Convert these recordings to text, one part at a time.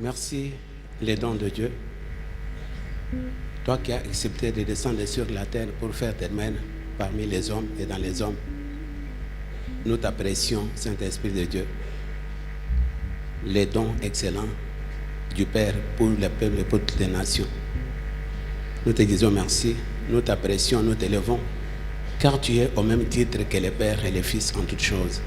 Merci les dons de Dieu. Toi qui as accepté de descendre sur la terre pour faire tes mains parmi les hommes et dans les hommes. Nous t'apprécions, Saint-Esprit de Dieu, les dons excellents du Père pour le peuple et pour toutes les nations. Nous te disons merci, nous t'apprécions, nous t'élevons, car tu es au même titre que le Père et le Fils en toutes choses.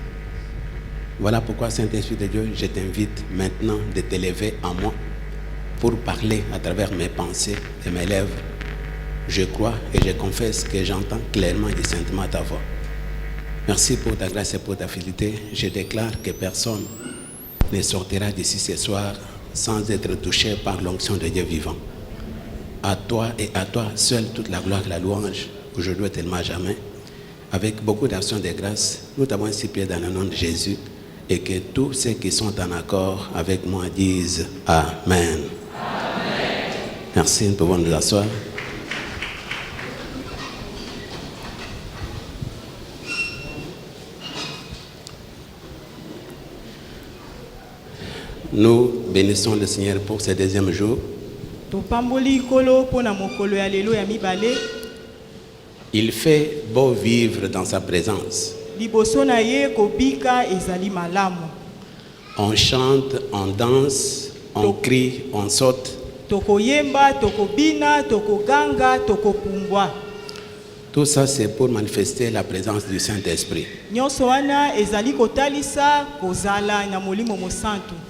Voilà pourquoi, Saint-Esprit de Dieu, je t'invite maintenant de t'élever en moi pour parler à travers mes pensées et mes lèvres. Je crois et je confesse que j'entends clairement et distinctement ta voix. Merci pour ta grâce et pour ta fidélité. Je déclare que personne ne sortira d'ici ce soir sans être touché par l'onction de Dieu vivant. À toi et à toi seul toute la gloire et la louange, aujourd'hui tellement jamais. Avec beaucoup d'actions de grâce, nous t'avons ainsi prié dans le nom de Jésus et que tous ceux qui sont en accord avec moi disent Amen. Amen. Merci, nous pouvons nous asseoir. Nous bénissons le Seigneur pour ce deuxième jour. Il fait beau vivre dans sa présence. On chante, on danse, on crie, on saute. Tout ça, c'est pour manifester la présence du Saint-Esprit.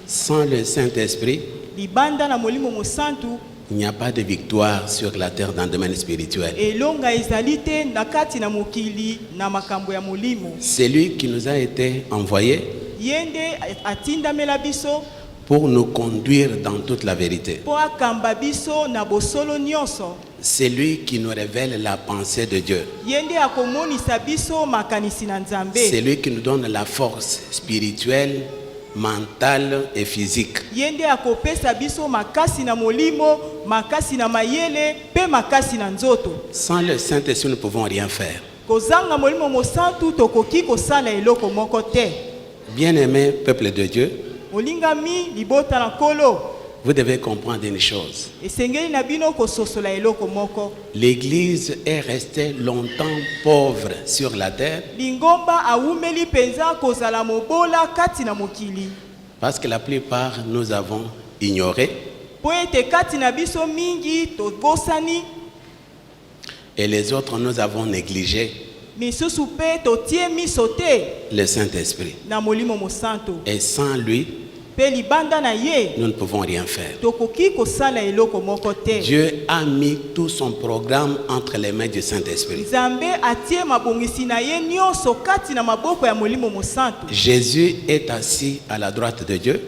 Sans le Saint-Esprit, il n'y a pas de victoire sur la terre dans le domaine spirituel. C'est lui qui nous a été envoyé pour nous conduire dans toute la vérité. C'est lui qui nous révèle la pensée de Dieu. C'est lui qui nous donne la force spirituelle, mentale et physique. Sans le Saint-Esprit, nous ne pouvons rien faire. Bien-aimé peuple de Dieu, vous devez comprendre une chose. L'Église est restée longtemps pauvre sur la terre parce que la plupart nous avons ignoré et les autres nous avons négligé le Saint-Esprit. Et sans lui, nous ne pouvons rien faire. Dieu a mis tout son programme entre les mains du Saint-Esprit. Jésus est assis à la droite de Dieu.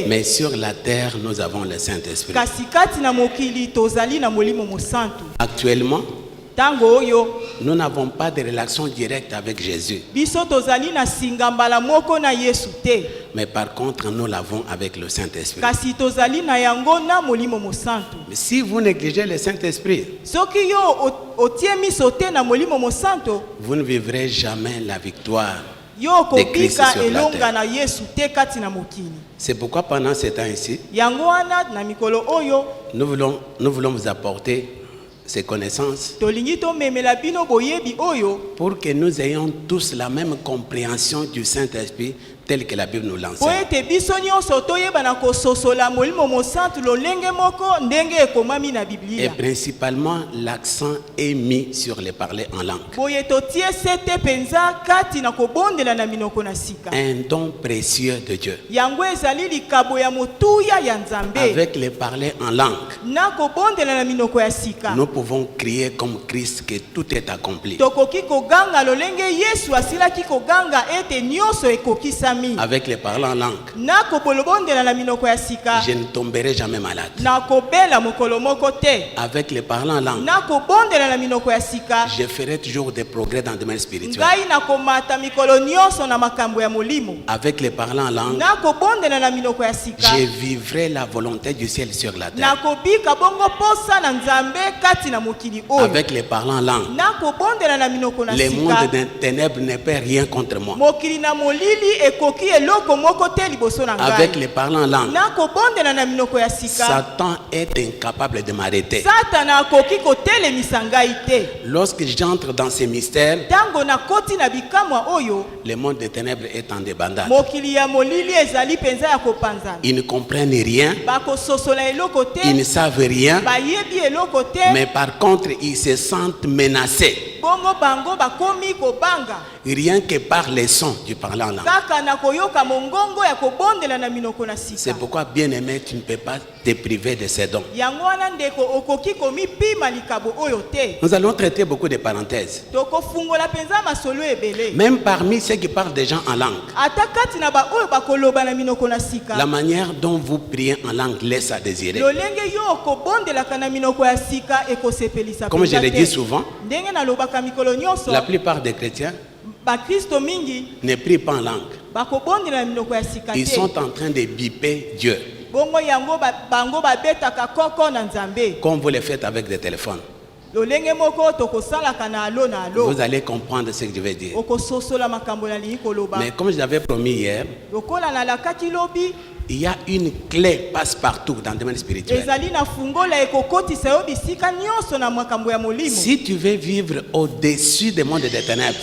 Mais sur la terre, nous avons le Saint-Esprit. Actuellement, nous n'avons pas de relation directe avec Jésus. Mais par contre, nous l'avons avec le Saint-Esprit. Mais si vous négligez le Saint-Esprit, vous ne vivrez jamais la victoire de Christ sur la terre. C'est pourquoi pendant ce temps ici, nous voulons vous apporter ces connaissances pour que nous ayons tous la même compréhension du Saint-Esprit tel que la Bible nous l'enseigne. Et principalement, l'accent est mis sur les parler en langue. Un don précieux de Dieu. Avec les parler en langue, nous pouvons crier comme Christ que tout est accompli. Avec les parler en langue, je ne tomberai jamais malade. Avec les parler en langue, je ferai toujours des progrès dans le domaine spirituel. Avec les parler en langue, je vivrai la volonté du ciel sur la terre. avec les parlants langues. Le monde des ténèbres ne peut rien contre moi. Avec les parlants langues, Satan est incapable de m'arrêter. Lorsque j'entre dans ces mystères, le monde des ténèbres est en débandade. Ils ne comprennent rien, ils ne savent rien, mais par contre ils se sentent menacés. Rien que par les sons du parlant langue. C'est pourquoi, bien aimé, tu ne peux pas te priver de ces dons. Nous allons traiter beaucoup de parenthèses. Même parmi ceux qui parlent des gens en langue, la manière dont vous priez en langue laisse à désirer. Comme je le dis souvent, la plupart des chrétiens ne prient pas en langue. Ils sont en train de biper Dieu, comme vous le faites avec des téléphones. Vous allez comprendre ce que je vais dire. Mais comme je l'avais promis hier, il y a une clé passe-partout dans le domaine spirituel. Si tu veux vivre au-dessus des mondes des ténèbres,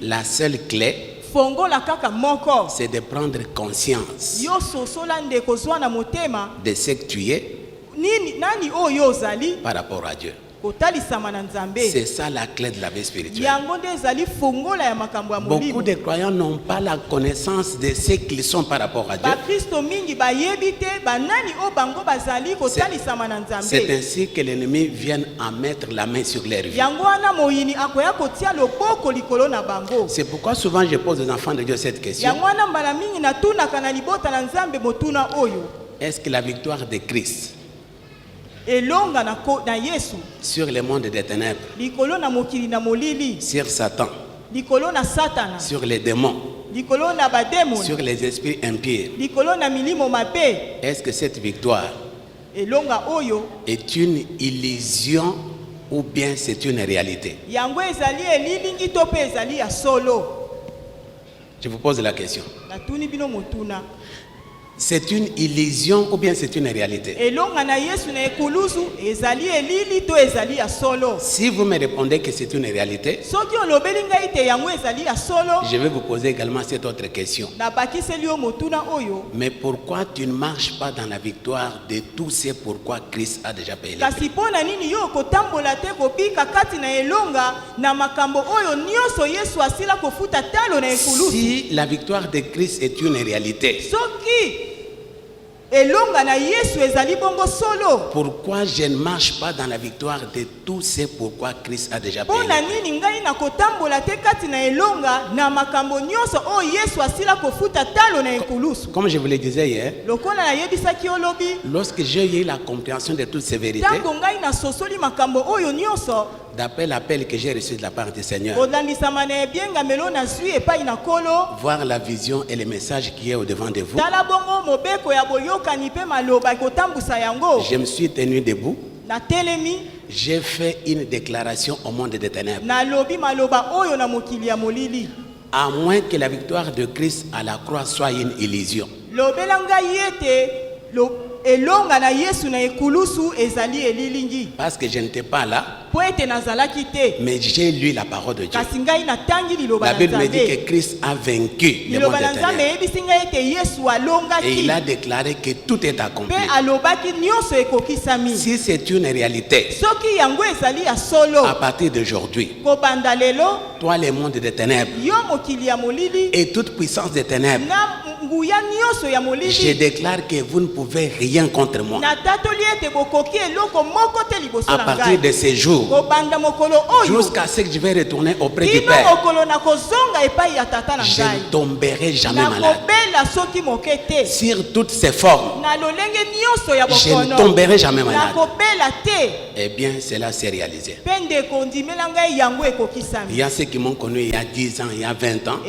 la seule clé, c'est de prendre conscience de ce que tu es par rapport à Dieu. C'est ça la clé de la vie spirituelle. Beaucoup de croyants n'ont pas la connaissance de ce qu'ils sont par rapport à Dieu. C'est ainsi que l'ennemi vient à mettre la main sur leur vie. C'est pourquoi souvent je pose aux enfants de Dieu cette question. Est-ce que la victoire de Christ sur le monde des ténèbres, sur Satan, sur les démons, sur les esprits impurs, est-ce que cette victoire est une illusion ou bien c'est une réalité? Je vous pose la question. C'est une illusion ou bien c'est une réalité? Si vous me répondez que c'est une réalité, je vais vous poser également cette autre question. Mais pourquoi tu ne marches pas dans la victoire de tout ce pourquoi Christ a déjà payé? Si la victoire de Christ est une réalité, pourquoi je ne marche pas dans la victoire de tout ce pourquoi Christ a déjà payé? Comme je vous le disais hier, lorsque j'ai eu la compréhension de toutes ces vérités, d'après l'appel que j'ai reçu de la part du Seigneur, voir la vision et le message qui est au-devant de vous, je me suis tenu debout. J'ai fait une déclaration au monde des ténèbres. À moins que la victoire de Christ à la croix soit une illusion. Parce que je n'étais pas là, mais j'ai lu la parole de Dieu. La Bible me dit que Christ a vaincu le monde des ténèbres. Et il a déclaré que tout est accompli. Si c'est une réalité, à partir d'aujourd'hui, toi le monde des ténèbres et toute puissance des ténèbres, je déclare que vous ne pouvez rien contre moi. À partir de ce jour, jusqu'à ce que je vais retourner auprès du Père, je ne tomberai jamais malade. Sur toutes ces formes, je ne tomberai jamais malade. Eh bien, cela s'est réalisé. Il y a ceux qui m'ont connu il y a 10 ans, il y a 20 ans,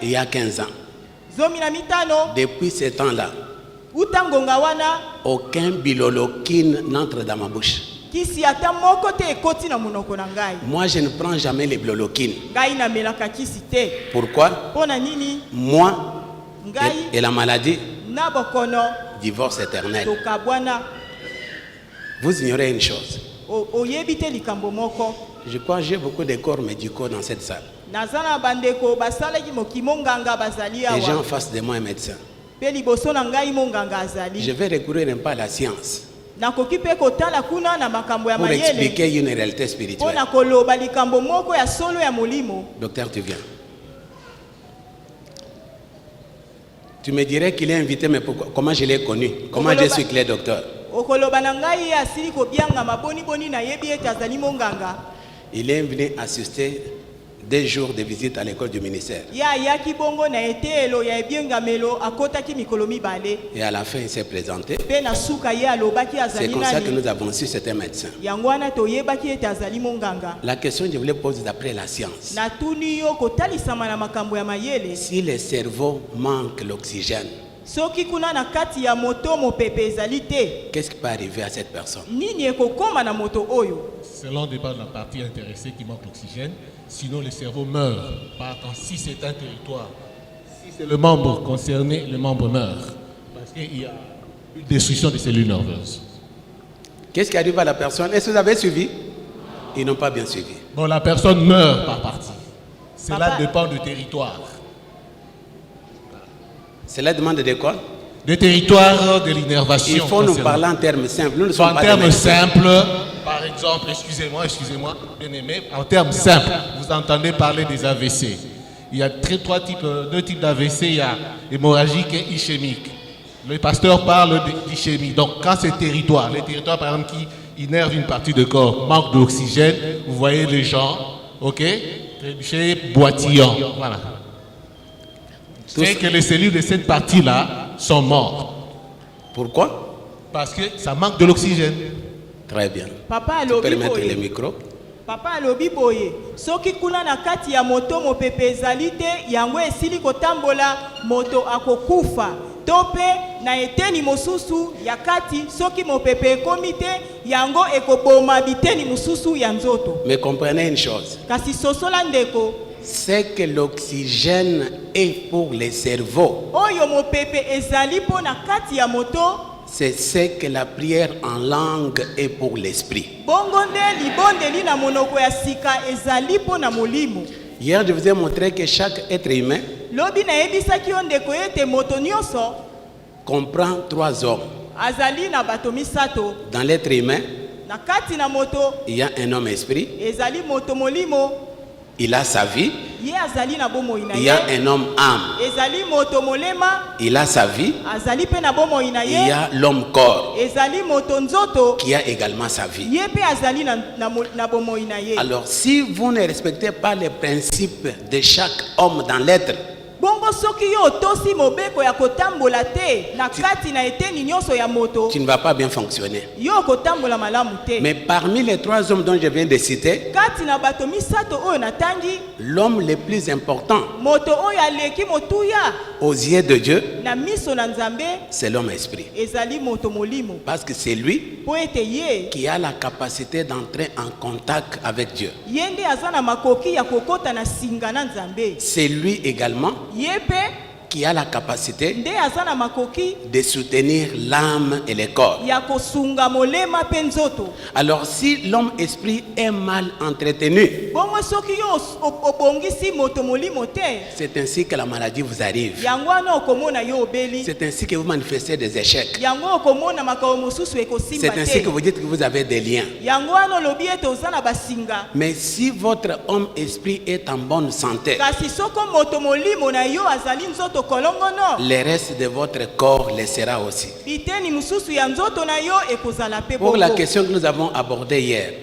il y a 15 ans. Depuis ce temps-là, aucun bilolokine n'entre dans ma bouche. Moi, je ne prends jamais les bilolokines. Pourquoi? Moi et la maladie, divorce éternel. Vous ignorez une chose. Je crois que j'ai beaucoup de corps médicaux dans cette salle. Et j'ai en face de moi un médecin. Je vais recourir un peu à la science pour expliquer une réalité spirituelle. Docteur, tu viens. Tu me dirais qu'il est invité, mais pourquoi, comment je l'ai connu? Comment je suis clé docteur? Il est venu assister 2 jours de visite à l'école du ministère. Et à la fin, il s'est présenté. C'est comme ça que nous avons su que c'était un médecin. La question que je voulais poser d'après la science. Si le cerveau manque l'oxygène, qu'est-ce qui peut arriver à cette personne? Selon dépend de la partie intéressée qui manque l'oxygène, sinon le cerveau meurt. Par contre, si c'est un territoire, si c'est le membre concerné, le membre meurt. Parce qu'il y a une destruction des cellules nerveuses. Qu'est-ce qui arrive à la personne? Est-ce que vous avez suivi? Ils n'ont pas bien suivi. Bon, la personne meurt par partie. Cela dépend du territoire. Cela demande de quoi? Le territoire de l'innervation. Il faut nous parler en termes simples. Nous ne sommes pas en termes simples, par exemple, excusez-moi, bien aimé, en termes simples, vous entendez parler des AVC. Il y a 2 types d'AVC, il y a hémorragique et ischémique. Le pasteur parle d'ischémie. Donc, quand ce territoire, les territoires par exemple qui innervent une partie du corps, manque d'oxygène, vous voyez les gens, ok, trébuchés, boitillants, voilà. C'est que les cellules de cette partie-là sont mortes. Pourquoi? Parce que ça manque de l'oxygène. Très bien. Papa, tu peux remettre le micro. Papa alobi boye soki kuna na kati ya moto mopepe ezali te yango esili kotambola moto akokufa tope na eteni mosusu ya kati soki mopepe ekomi te yango ekoboma biteni mosusu ya nzoto. Mais comprenez une chose. Kasi sosola ndeko, c'est que l'oxygène est pour le cerveau. Oyo mopepe ezali po na kati ya moto. C'est ce que la prière en langue est pour l'esprit. Hier, je vous ai montré que chaque être humain comprend 3 hommes. Dans l'être humain, il y a un homme esprit. Il a sa vie. Il y a un homme âme. Il a sa vie. Il y a l'homme corps qui a également sa vie. Alors si vous ne respectez pas les principes de chaque homme dans l'être, tu ne vas pas bien fonctionner. Mais parmi les 3 hommes dont je viens de citer, l'homme le plus important aux yeux de Dieu, c'est l'homme esprit. Parce que c'est lui qui a la capacité d'entrer en contact avec Dieu. C'est lui également qui a la capacité de soutenir l'âme et le corps. Alors si l'homme esprit est mal entretenu, c'est ainsi que la maladie vous arrive. C'est ainsi que vous manifestez des échecs. C'est ainsi que vous dites que vous avez des liens. Mais si votre homme esprit est en bonne santé, le reste de votre corps le sera aussi. Pour la question que nous avons abordée hier,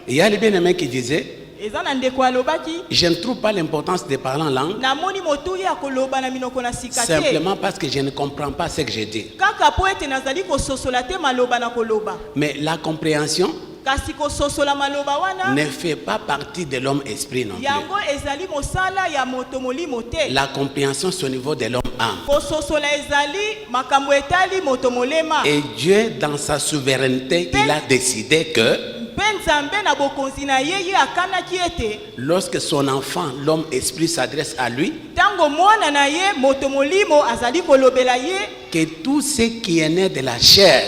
il y a les bien-aimés qui disaient: je ne trouve pas l'importance de parler en langue simplement parce que je ne comprends pas ce que je dis. Mais la compréhension kasi kososola maloba wana ne fait pas partie de l'homme esprit non plus. yango ezali mosala ya moto molimo te. La compréhension c'est au niveau de l'homme âme. Kososola ezali makambo etali moto molema. Et Dieu dans sa souveraineté, il a décidé que lorsque son enfant, l'homme esprit, s'adresse à lui, que tout ce qui est né de la chair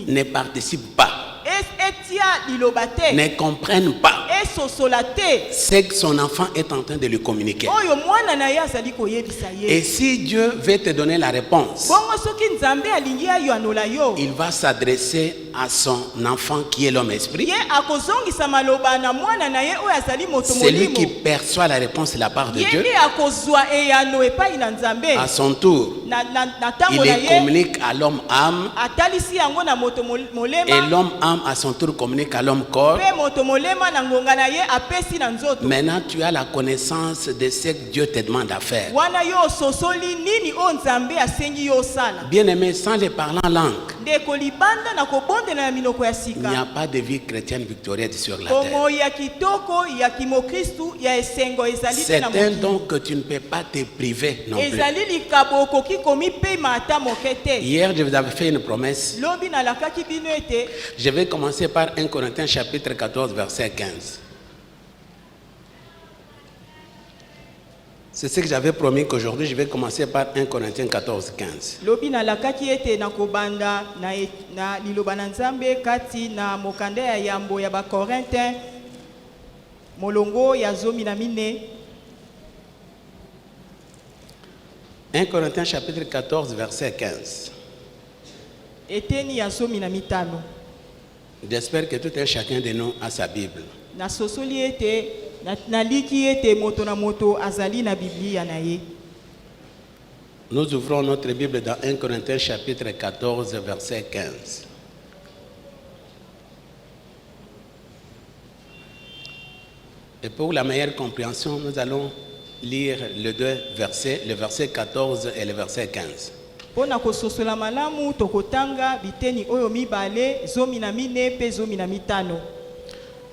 ne participe pas, ne comprennent pas ce que son enfant est en train de lui communiquer. Et si Dieu veut te donner la réponse, il va s'adresser à son enfant qui est l'homme esprit. Celui qui perçoit la réponse de la part de Dieu, à son tour, il les communique à l'homme âme, et l'homme âme à son tour communique à l'homme corps. Maintenant tu as la connaissance de ce que Dieu te demande à faire. Bien aimé, sans les parler en langue, il n'y a pas de vie chrétienne victorieuse sur la terre. C'est un don que tu ne peux pas te priver non plus. Hier, je vous avais fait une promesse. Je vais commencer par 1 Corinthiens chapitre 14, verset 15. C'est ce que j'avais promis qu'aujourd'hui, je vais commencer par 1 Corinthiens 14, 15. Un Corinthiens chapitre 14, verset 15. J'espère que tout un chacun de nous a sa Bible. Nous ouvrons notre Bible dans 1 Corinthiens chapitre 14, verset 15. Et pour la meilleure compréhension, nous allons lire les deux versets, le verset 14 et le verset 15.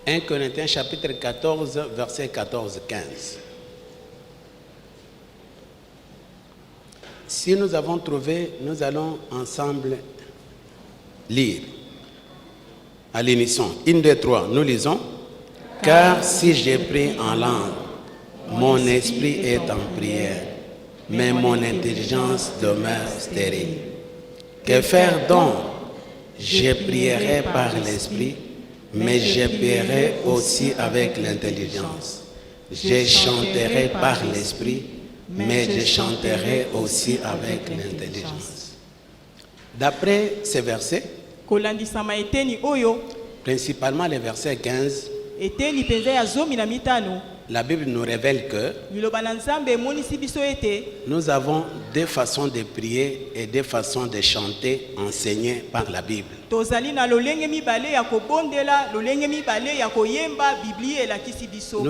1 Corinthiens chapitre 14, verset 14-15. Si nous avons trouvé, nous allons ensemble lire. À l'unisson. 1, 2, 3, nous lisons. Car si j'ai pris en langue, mon esprit est en prière, mais mon intelligence demeure stérile. Que faire donc? Je prierai par l'esprit, mais je paierai aussi avec l'intelligence. Je chanterai par l'esprit, mais je chanterai aussi avec l'intelligence. D'après ces versets, principalement les versets 15, la Bible nous révèle que nous avons deux façons de prier et deux façons de chanter enseignées par la Bible. Nous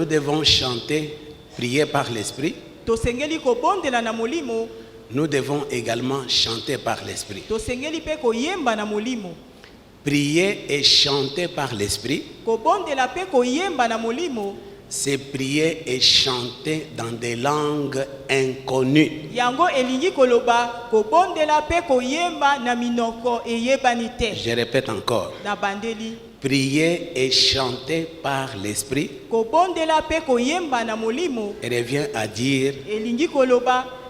devons chanter, prier par l'esprit. Nous devons également chanter par l'esprit. Prier et chanter par l'esprit, c'est prier et chanter dans des langues inconnues. Je répète encore. Prier et chanter par l'esprit revient à dire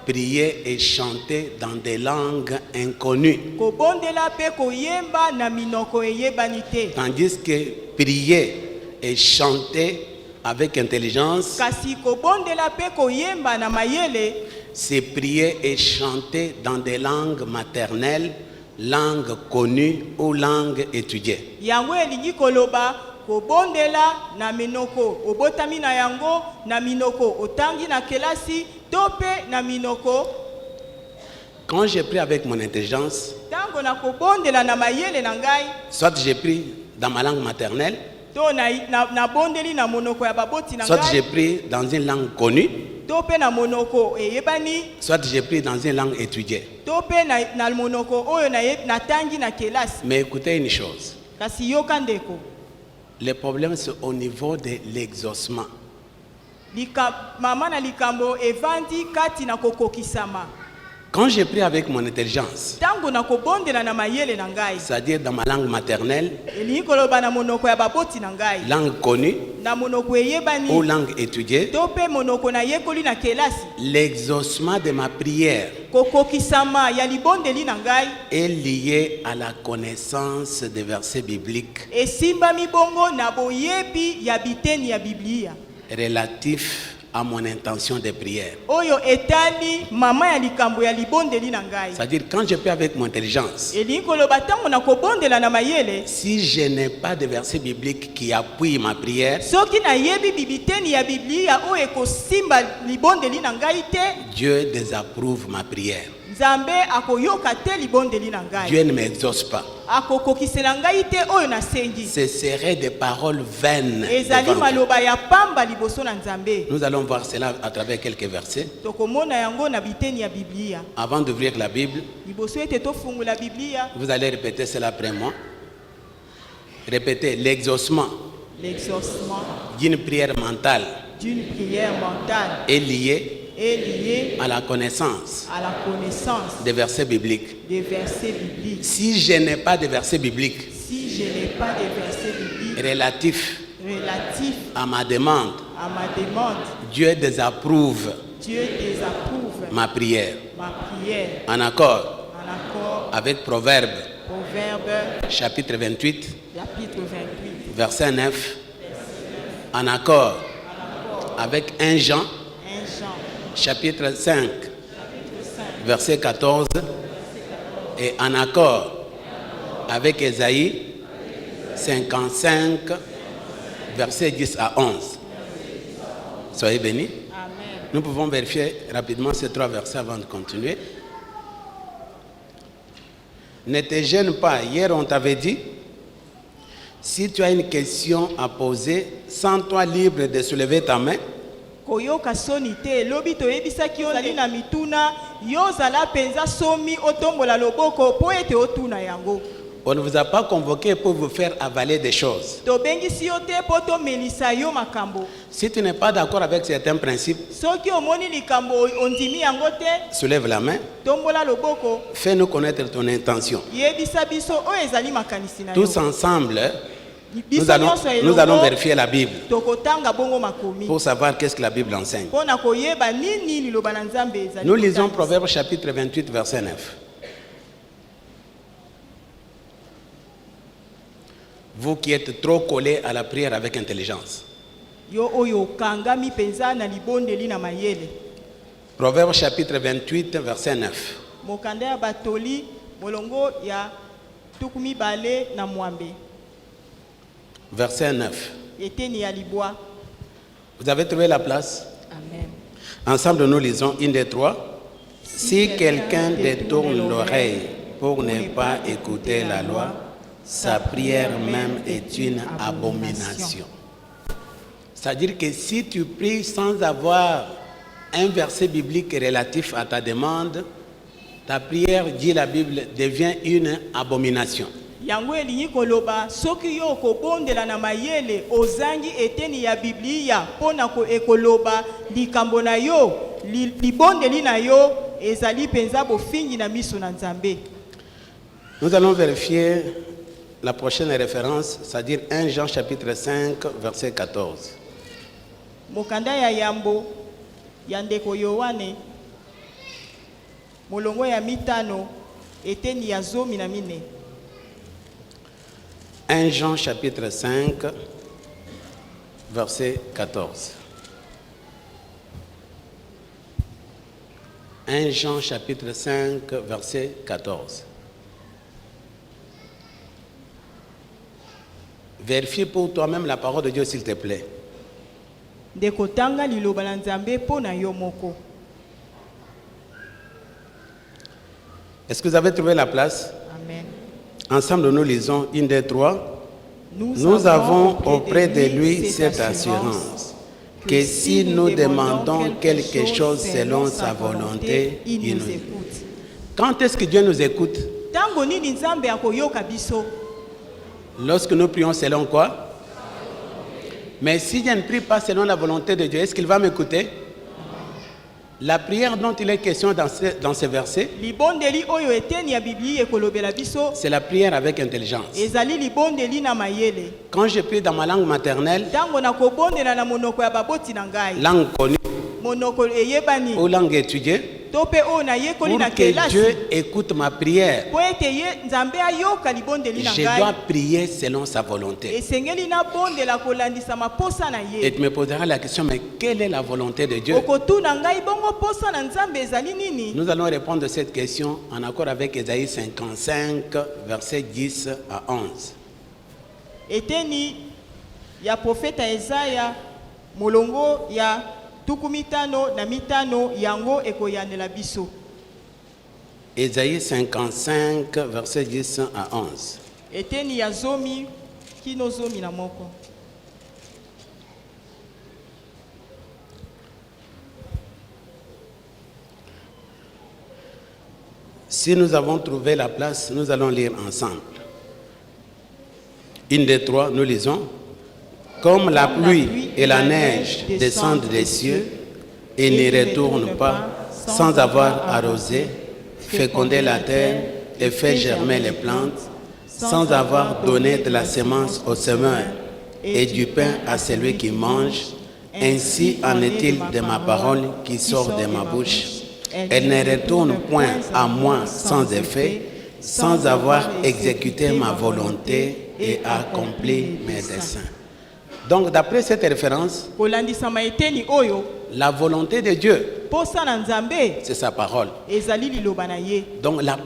prier et chanter dans des langues inconnues. Tandis que prier et chanter avec intelligence, c'est prier et chanter dans des langues maternelles, langues connues ou langues étudiées. Quand j'ai pris avec mon intelligence, soit j'ai pris dans ma langue maternelle, soit j'ai pris dans une langue connue, to pe na monoko eyebani, soit j'ai pris dans une langue étudiée. to pe na monoko oyo na tangi na kelasi. Mais écoutez une chose, Kasi yoka ndeko, le problème c'est au niveau de l'exaucement. mama na likambo evandi kati na kokokisama. Quand j'ai pris avec mon intelligence, Tango na kobondela na mayele na ngai, c'est-à-dire dans ma langue maternelle, elingi koloba na monoko ya baboti na ngai, langue connue na monoko eyebani, ou langue étudiée, to pe monoko na yekoli na kelasi, l'exaucement de ma prière kokokisama ya libondeli na ngai est lié à la connaissance des versets bibliques esimbami bongo na boyebi ya biteni ya Biblia relatifs à mon intention de prière. oyo etali mama ya likambo ya libondeli na ngai. C'est-à-dire quand je prie avec mon intelligence, Elingi koloba tango na kobondela na mayele, si je n'ai pas de verset biblique qui appuie ma prière, soki nayebi bibiteni ya Biblia oyo ekosimba libondeli na ngai te, Dieu désapprouve ma prière. Nzambe akoyoka te libondeli na ngai, Dieu ne m'exauce pas. akokokisela ngai te oyo nasengi. Ce serait des paroles vaines. Ezali devant Dieu. maloba ya pamba liboso na Nzambe. Nous allons voir cela à travers quelques versets. Tokomona yango na biteni ya Biblia. Avant d'ouvrir la Bible, Liboso ete tofungula Biblia, vous allez répéter cela après moi. Répétez l'exaucement l'exaucement d'une prière mentale d'une prière mentale est lié est lié à la connaissance à la connaissance des versets bibliques. des versets bibliques. Si je n'ai pas de versets bibliques Si je n'ai pas de versets bibliques relatifs relatifs à ma demande, à ma demande, Dieu désapprouve Dieu désapprouve ma prière. ma prière. En accord En accord, avec Proverbe Proverbe chapitre 28, chapitre 28, verset 9. En accord avec 1 Jean 1 Jean chapitre 5, 5, verset 14. Et en accord avec Ésaïe 55, verset 10 à 11. Soyez bénis. Amen. Nous pouvons vérifier rapidement ces trois versets avant de continuer. Ne te gêne pas. Hier, on t'avait dit, si tu as une question à poser, sens-toi libre de soulever ta main. Koyoka soni te lobi toyebisaki yo zali na mituna yo zala penza somi otombola loboko po ete otuna yango. On ne vous a pas convoqué pour vous faire avaler des choses. Tobengisi yo te po tomelisa yo makambo. Si tu n'es pas d'accord avec certains principes, Soki omoni likambo ondimi yango te, soulève la main. tombola loboko, Fais-nous connaître ton intention. yebisa biso oyo ezali makanisi na yo. Tous ensemble, Biso nyonso nous allons elongo, vérifier la Bible tokotanga bongo makomi. pour savoir qu'est-ce que la Bible enseigne. Pona koyeba nini liloba na Nzambe ezali. Nous lisons kotangisa. Proverbe chapitre 28, verset 9. Vous qui êtes trop collés à la prière avec intelligence. Yo oyo kangami penza na libondeli na mayele. Proverbe chapitre 28, verset 9. Mokanda ya batoli molongo ya tukumi bale na mwambe. Verset 9. Eteni ya libwa. Vous avez trouvé la place? Amen. Ensemble, nous lisons une des trois. Si quelqu'un détourne l'oreille pour ne pas écouter la loi, sa prière même est une abomination. C'est-à-dire que si tu pries sans avoir un verset biblique relatif à ta demande, ta prière, dit la Bible, devient une abomination. Yango elingi koloba soki yo kobondela na mayele ozangi eteni ya Biblia pona ko ekoloba likambo na yo libondeli na yo ezali penza bofingi na miso na Nzambe. Nous allons vérifier la prochaine référence, c'est-à-dire 1 Jean chapitre 5, verset 14. Mokanda ya yambo ya ndeko Yohane molongo ya mitano eteni ya zomi na mine. 1 Jean chapitre 5, verset 14. 1 Jean chapitre 5, verset 14. Vérifie pour toi-même la parole de Dieu, s'il te plaît. Ndeko tanga liloba na Nzambe pona yo moko. Est-ce que vous avez trouvé la place? Amen. Ensemble, nous lisons une des trois. Nous avons auprès de lui cette assurance que si nous demandons quelque chose selon sa volonté, il nous écoute. Quand est-ce que Dieu nous écoute? Tango nini Nzambe akoyoka biso? Lorsque nous prions selon quoi? Mais si je ne prie pas selon la volonté de Dieu, est-ce qu'il va m'écouter? La prière dont il est question dans ce verset, Libondeli oyo eteni ya Biblia ekolobela biso. c'est la prière avec intelligence. Ezali libondeli na mayele. Quand je prie dans ma langue maternelle, Tango na kobondela na monoko ya baboti na ngai. langue connue Monoko eyebani. ou langue étudiée, Tope o na yekoli na pour que kelasi. Dieu écoute ma prière, Po ete ye Nzambe ayoka libondeli na je dois ngai. prier selon sa volonté. Esengeli na bondela kolandisa maposa na Et ye. tu me poseras la question, mais quelle est la volonté de Dieu? Okotuna ngai bongo posa na Nzambe ezali nini? Nous allons répondre à cette question en accord avec Ésaïe 55, versets 10 à 11. Eteni ya profeta Ezaya molongo ya tukumitano na mitano yango ekoyanela biso. Ésaïe 55, versets 10 à 11. Eteni ya zomi kino zomi na moko. Si nous avons trouvé la place, nous allons lire ensemble. Une des trois, nous lisons. Comme la pluie et la neige descendent des cieux et n'y retournent pas sans avoir arrosé, fécondé la terre et fait germer les plantes, sans avoir donné de la semence au semeur et du pain à celui qui mange, ainsi en est-il de ma parole qui sort de ma bouche. Elle ne retourne point à moi sans effet, sans avoir exécuté ma volonté et accompli mes desseins. Donc, d'après cette référence, Kolandisama eteni oyo la volonté de Dieu, posa na Nzambe c'est sa parole. ezali liloba na ye. Donc, la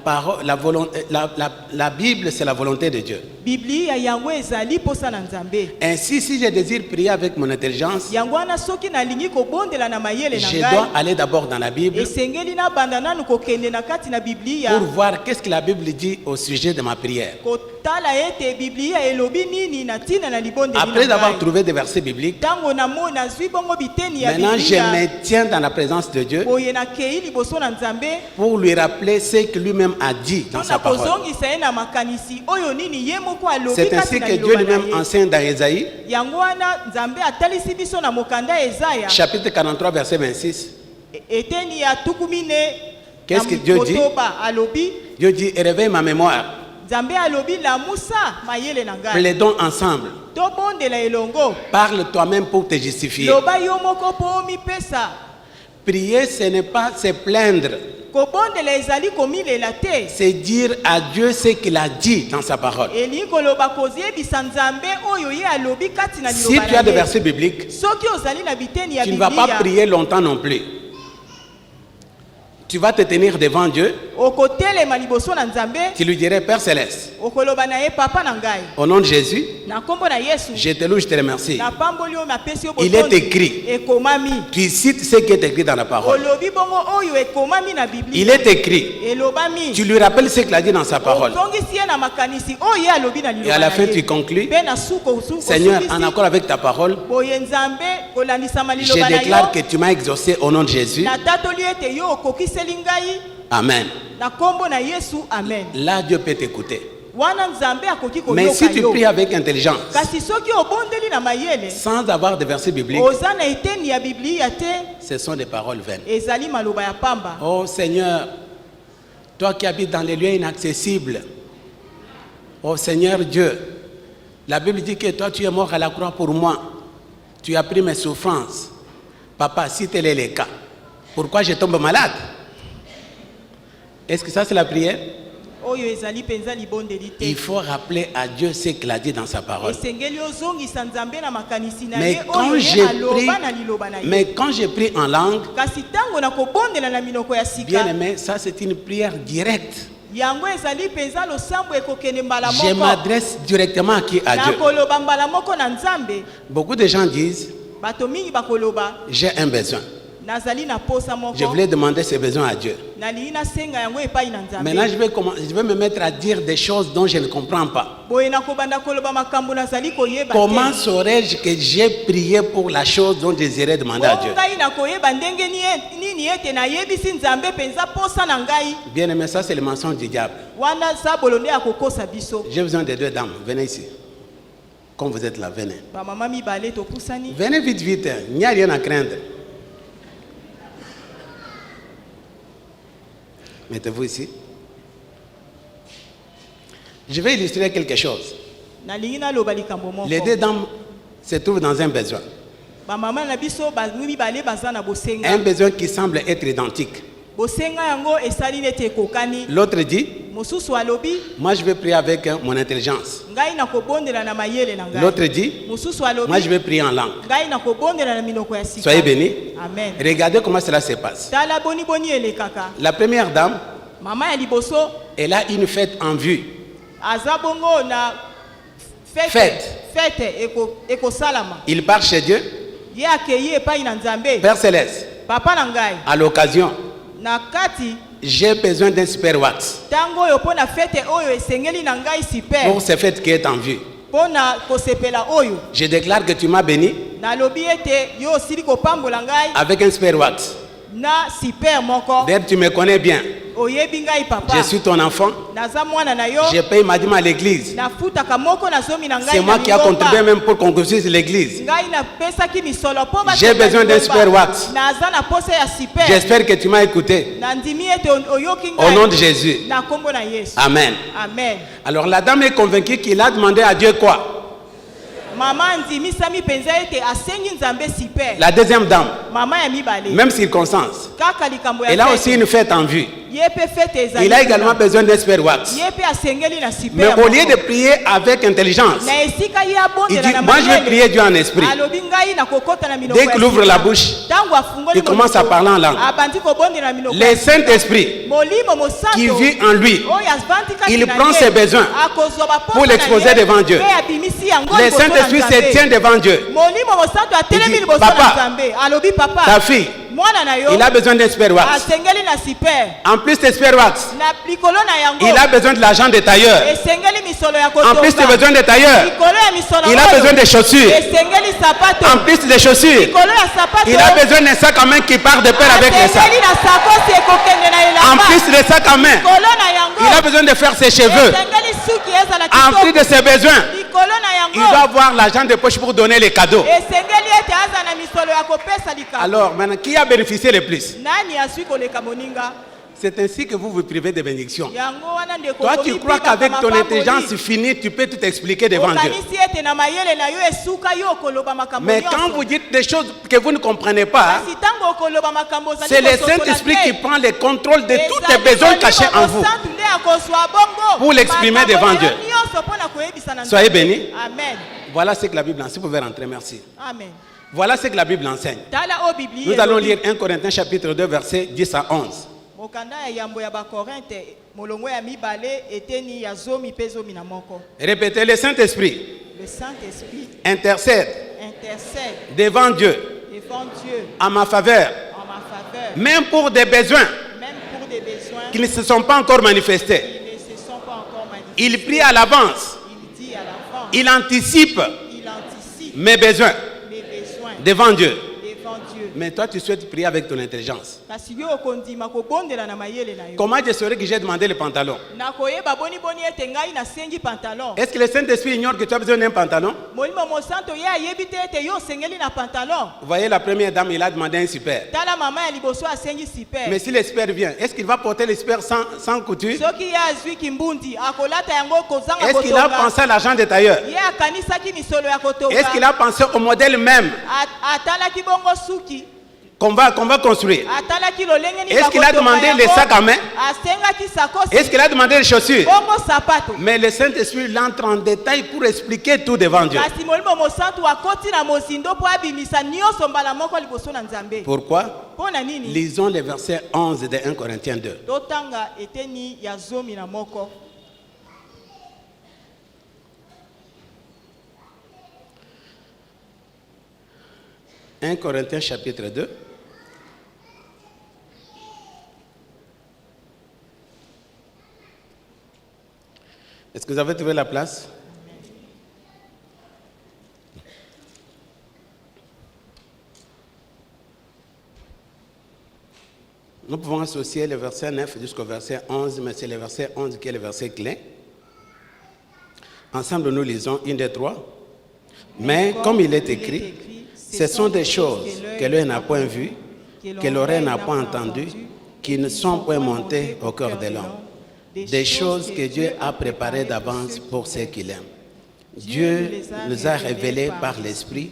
Bible, c'est la volonté de Dieu. Biblia yango ezali posa na Nzambe. Ainsi, si je désire prier avec mon intelligence, Yango wana soki nalingi kobondela na mayele na je dois ngai. aller d'abord dans la Bible Esengeli na banda nanu kokende na kati na Biblia. pour voir qu'est-ce que la Bible dit au sujet de ma prière. Kotala ete Biblia elobi nini na tina na libondeli Après na avoir ngai. trouvé des versets bibliques, Tango na mo na zwi bongo biteni ya maintenant je Biblia. me tiens dans la présence de Dieu Boye na kei liboso na Nzambe. pour lui rappeler ce que lui-même a dit dans sa Mpona parole. kozongisa ye na makanisi oyo nini ye moko alobi C'est kati ainsi na que Dieu liloba na lui-même ye. enseigne dans Ésaïe, Yango wana Nzambe atalisi biso na mokanda Ezaya. chapitre 43, verset 26. Eteni ya tukumine. Qu'est-ce que Dieu dit? Kotoba alobi. Dieu dit, réveille ma mémoire, Nzambe alobi la musa mayele na ngai. plaidons ensemble, Tobondela elongo. parle toi-même pour te justifier. Loba yo moko po omipesa. Prier, ce n'est pas se plaindre, Kobondela ezali komilela te. c'est dire à Dieu ce qu'il a dit dans sa parole. Elingi koloba koziyebisa Nzambe oyo ye alobi kati na Si liloba tu as des na ye. versets bibliques, Soki ozali na biteni ya tu ne vas pas Biblia. prier longtemps non plus. Tu vas te tenir devant Dieu, Okotelema liboso na Nzambe. tu lui dirais, Père Céleste, Okoloba na ye papa na ngai. au nom de Jésus, Na kombo na Yesu. je te loue, je te remercie. Na pamboli oyo napesi yo Il est botondi. écrit. Ekomami. Tu cites ce qui est écrit dans la parole. Olobi bongo oyo ekomami na Biblia. Il est écrit. Elobami. Tu lui rappelles ce qu'il a dit dans sa parole. Ozongisi ye na makanisi oyo ye alobi na Et liloba à la na fin, ye. tu conclus, Mpe na suko Seigneur, en accord avec ta parole, boye Nzambe kolandisama je liloba na déclare yo. que tu m'as exaucé au nom de Jésus. Natatoli ete yo okokiseli ngai. Amen. Na kombo na Yesu, amen. Là, Dieu peut t'écouter. Wana Nzambe akoki Mais si koyoka tu yo. pries avec intelligence, Kasi soki obondeli na mayele. sans avoir de versets bibliques, Oza na eteni ya Biblia te. ce sont des paroles vaines. Ezali maloba ya pamba. Oh Seigneur, toi qui habites dans les lieux inaccessibles, oh Seigneur Dieu, la Bible dit que toi tu es mort à la croix pour moi. Tu as pris mes souffrances. Papa, si tel est le cas, pourquoi je tombe malade? Est-ce que ça c'est la prière? Oyo ezali penza libondeli te. Il faut rappeler à Dieu ce qu'il a dit dans sa parole. Esengeli ozongisa Nzambe na makanisi na Mais ye quand oyo ye j'ai aloba pris, na liloba na ye. mais quand j'ai pris en langue, Kasi tango na kobondela na minoko ya bien sika. aimé, ça c'est une prière directe. Yango ezali penza losambo ekokende mbala Je moko. m'adresse directement à qui? À Na Dieu. koloba mbala moko na Nzambe. Beaucoup de gens disent, Bato mingi bakoloba. j'ai un besoin. nazali na posa moko Je voulais demander ses besoins à Dieu. nalingi nasenga yango epai na Nzambe. Maintenant, je vais me mettre à dire des choses dont je ne comprends pas. Boye nakobanda koloba makambo nazali koyeba te. Comment saurais-je que j'ai prié pour la chose dont je désirais demander à Dieu? Ngai nakoyeba ndenge nini ete nayebisi Nzambe penza posa na ngai. Bien aimé, ça c'est le mensonge du diable. Wana sa bolonde akokosa biso. J'ai besoin de 2 dames. Venez ici. Comme vous êtes là, venez. Ba mama mibale to pusani. Venez vite, vite. Il n'y a rien à craindre. Mettez-vous ici. Je vais illustrer quelque chose. Nalingi na loba likambo moko. Les 2 dames se trouvent dans un besoin. Ba mama na biso ba mibale baza na bosenga. Un besoin qui semble être identique. Bosenga yango esali nete kokani. L'autre dit, Mosusu alobi, moi je vais prier avec mon intelligence. ngai nakobondela na mayele na ngai. L'autre dit, Mosusu alobi, moi je vais prier en langue. ngai nakobondela na minoko ya sika. Soyez bénis. Amen. Regardez comment cela se passe. Tala boni boni elekaka. La première dame, Mama ya liboso elle a une fête en vue. aza bongo na fête eko salama. Il part chez Dieu, Ye akeye epai na Nzambe. Père Céleste, Papa na ngai. à l'occasion, Na kati j'ai besoin d'un super wax tango oyo pona fête oyo esengeli na ngai super. pour cette fête qui est en vue. Pona kosepela oyo. Je déclare que tu m'as béni Nalobi ete yo osili kopambola ngai avec un super wax. na super moko. D'ailleurs, tu me connais bien. Oyebi ngai papa. Je suis ton enfant. Naza mwana na yo. Je paye ma dîme à l'église. Nafutaka moko na zomi na ngai. C'est moi qui ai contribué même pour qu'on construise l'église. Ngai na pesaki misolo po ba. J'ai besoin d'un super wax. Naza na pose ya super. J'espère que tu m'as écouté. Na ndimi ete oyoki ngai. Au nom de Jésus. Na kombo na Yesu. Amen. Amen. Alors la dame est convaincue qu'il a demandé à Dieu quoi? Mama ndimi sami penza ete asengi Nzambe super. La deuxième dame, Mama ya mibale. même circonstance, Kaka likambo ya. elle a aussi une fête en vue. Yepe fête ezali. Il a également besoin d'un super wax. Yepe asengeli na super. Mais au lieu de prier avec intelligence, Na esika ya il bondela dit, na moi je vais prier Dieu en esprit. Alobi ngai na kokota na minoko. Dès qu'il ouvre la bouche, Tango afungoli. il commence à parler en langue. Abandi ko bondela na minoko. Le Saint-Esprit Molimo mosanto. qui vit en lui, Oyo asvanti kati il na prend ye. ses besoins Akozwa pour l'exposer devant Dieu. Pe abimisi yango Le liboso na Saint-Esprit se Nzambe. tient devant Dieu. Molimo mosanto atelemi Il dit, liboso na papa, Nzambe. Alobi papa. Ta fille, Mwana na yo. il a besoin d'un super wax. Asengeli na super. En plus de super wax, Na likolo na yango. il a besoin de l'argent des tailleurs. Esengeli misolo ya En kotonga. plus de besoin des tailleurs, Likolo ya misolo. il a oyo. besoin de chaussures. Esengeli sapato. En plus des chaussures, Likolo ya sapato. il a besoin d'un sac à main qui part de pair avec les sacs. Asengeli na sakosi ekokende na elamba. En plus des sacs à main, Likolo na yango. il a besoin de faire ses cheveux. Esengeli suki ezala En kitoko. plus de ses besoins, Likolo na yango. il doit avoir l'argent de poche pour donner les cadeaux. Esengeli ete aza na misolo ya kopesa likambo. Alors maintenant, qui a bénéficié le plus? Nani aswi koleka moninga? C'est ainsi que vous vous privez de bénédictions. Yango wana ndeko. Toi, tu crois qu'avec ton intelligence finie, tu peux tout expliquer devant Dieu. Okanisi ete na mayele na yo esuka yo koloba makambo Mais nyonso. quand vous dites des choses que vous ne comprenez pas, Kasi tango okoloba makambo ozali c'est le kososola Saint-Esprit te. qui prend le contrôle de tous Ezali tes besoins Molimo cachés en vous. Mosantu nde akozwa bongo. Pour l'exprimer Makambo devant na yo Dieu. nyonso mpona koyebisa na Soyez Nzambe. bénis. Amen. Voilà ce que la Bible enseigne. Si vous pouvez rentrer, merci. Amen. Voilà ce que la Bible enseigne. Tala o Biblie. Nous allons lire 1 Corinthiens chapitre 2, versets 10 à 11. Mokanda ya yambo ya bakorinte molongo ya mibale eteni ya zomi pe zomi na moko. Répétez, le Saint-Esprit Le Saint-Esprit intercède intercède devant Dieu devant Dieu en ma faveur, en ma faveur, même pour des besoins même pour des besoins qui ne se sont pas encore manifestés. qui ne se sont pas encore manifestés. Il prie à l'avance, Il dit à l'avant, il anticipe il anticipe mes besoins mes besoins devant Dieu. devant Dieu. Mais toi, tu souhaites prier avec ton intelligence. Kasi yo okondima kobondela na mayele na yo. Comment je saurais que j'ai demandé le pantalon? Nakoyeba boni boni ete ngai nasengi pantalon. Est-ce que le Saint-Esprit ignore que tu as besoin d'un pantalon? Molimo mosanto ye ayebi te ete yo osengeli na pantalon. Vous voyez, la première dame, il a demandé un super. Tala mama ya liboso asengi super. Mais si le super vient, est-ce qu'il va porter le super sans couture? Soki ye azwi kimbundi akolata yango kozanga Est-ce qu'il a kotonga. pensé à l'argent des tailleurs? Ye akanisaki misolo ya kotonga. Est-ce qu'il a pensé au modèle même Atalaki bongo suki. qu'on va construire? Atalaki lolenge ni Est-ce qu'il a bakotonga demandé yango. les sacs à main? Asengaki sakosi. Est-ce qu'il a demandé les chaussures? Bongo sapato. Mais le Saint-Esprit l'entre en détail pour expliquer tout devant Dieu. Kasi molimo mosantu akoti na mozindo po abimisa nyonso mbala moko liboso na Nzambe. Pourquoi? Pona nini? Lisons les versets 11 de 1 Corinthiens 2. Totanga eteni ya zomi na moko. « 1 Corinthiens chapitre 2, que vous avez trouvé la place? Nous pouvons associer le verset 9 jusqu'au verset 11, mais c'est le verset 11 qui est le verset clé. Ensemble, nous lisons une des trois. Mais comme il est écrit, ce sont des choses que l'œil n'a point vues, que l'oreille n'a point entendues, qui ne sont point montées au cœur de l'homme. Des choses que Dieu a préparées d'avance pour ceux qu'il aime. Dieu nous a révélées par l'Esprit,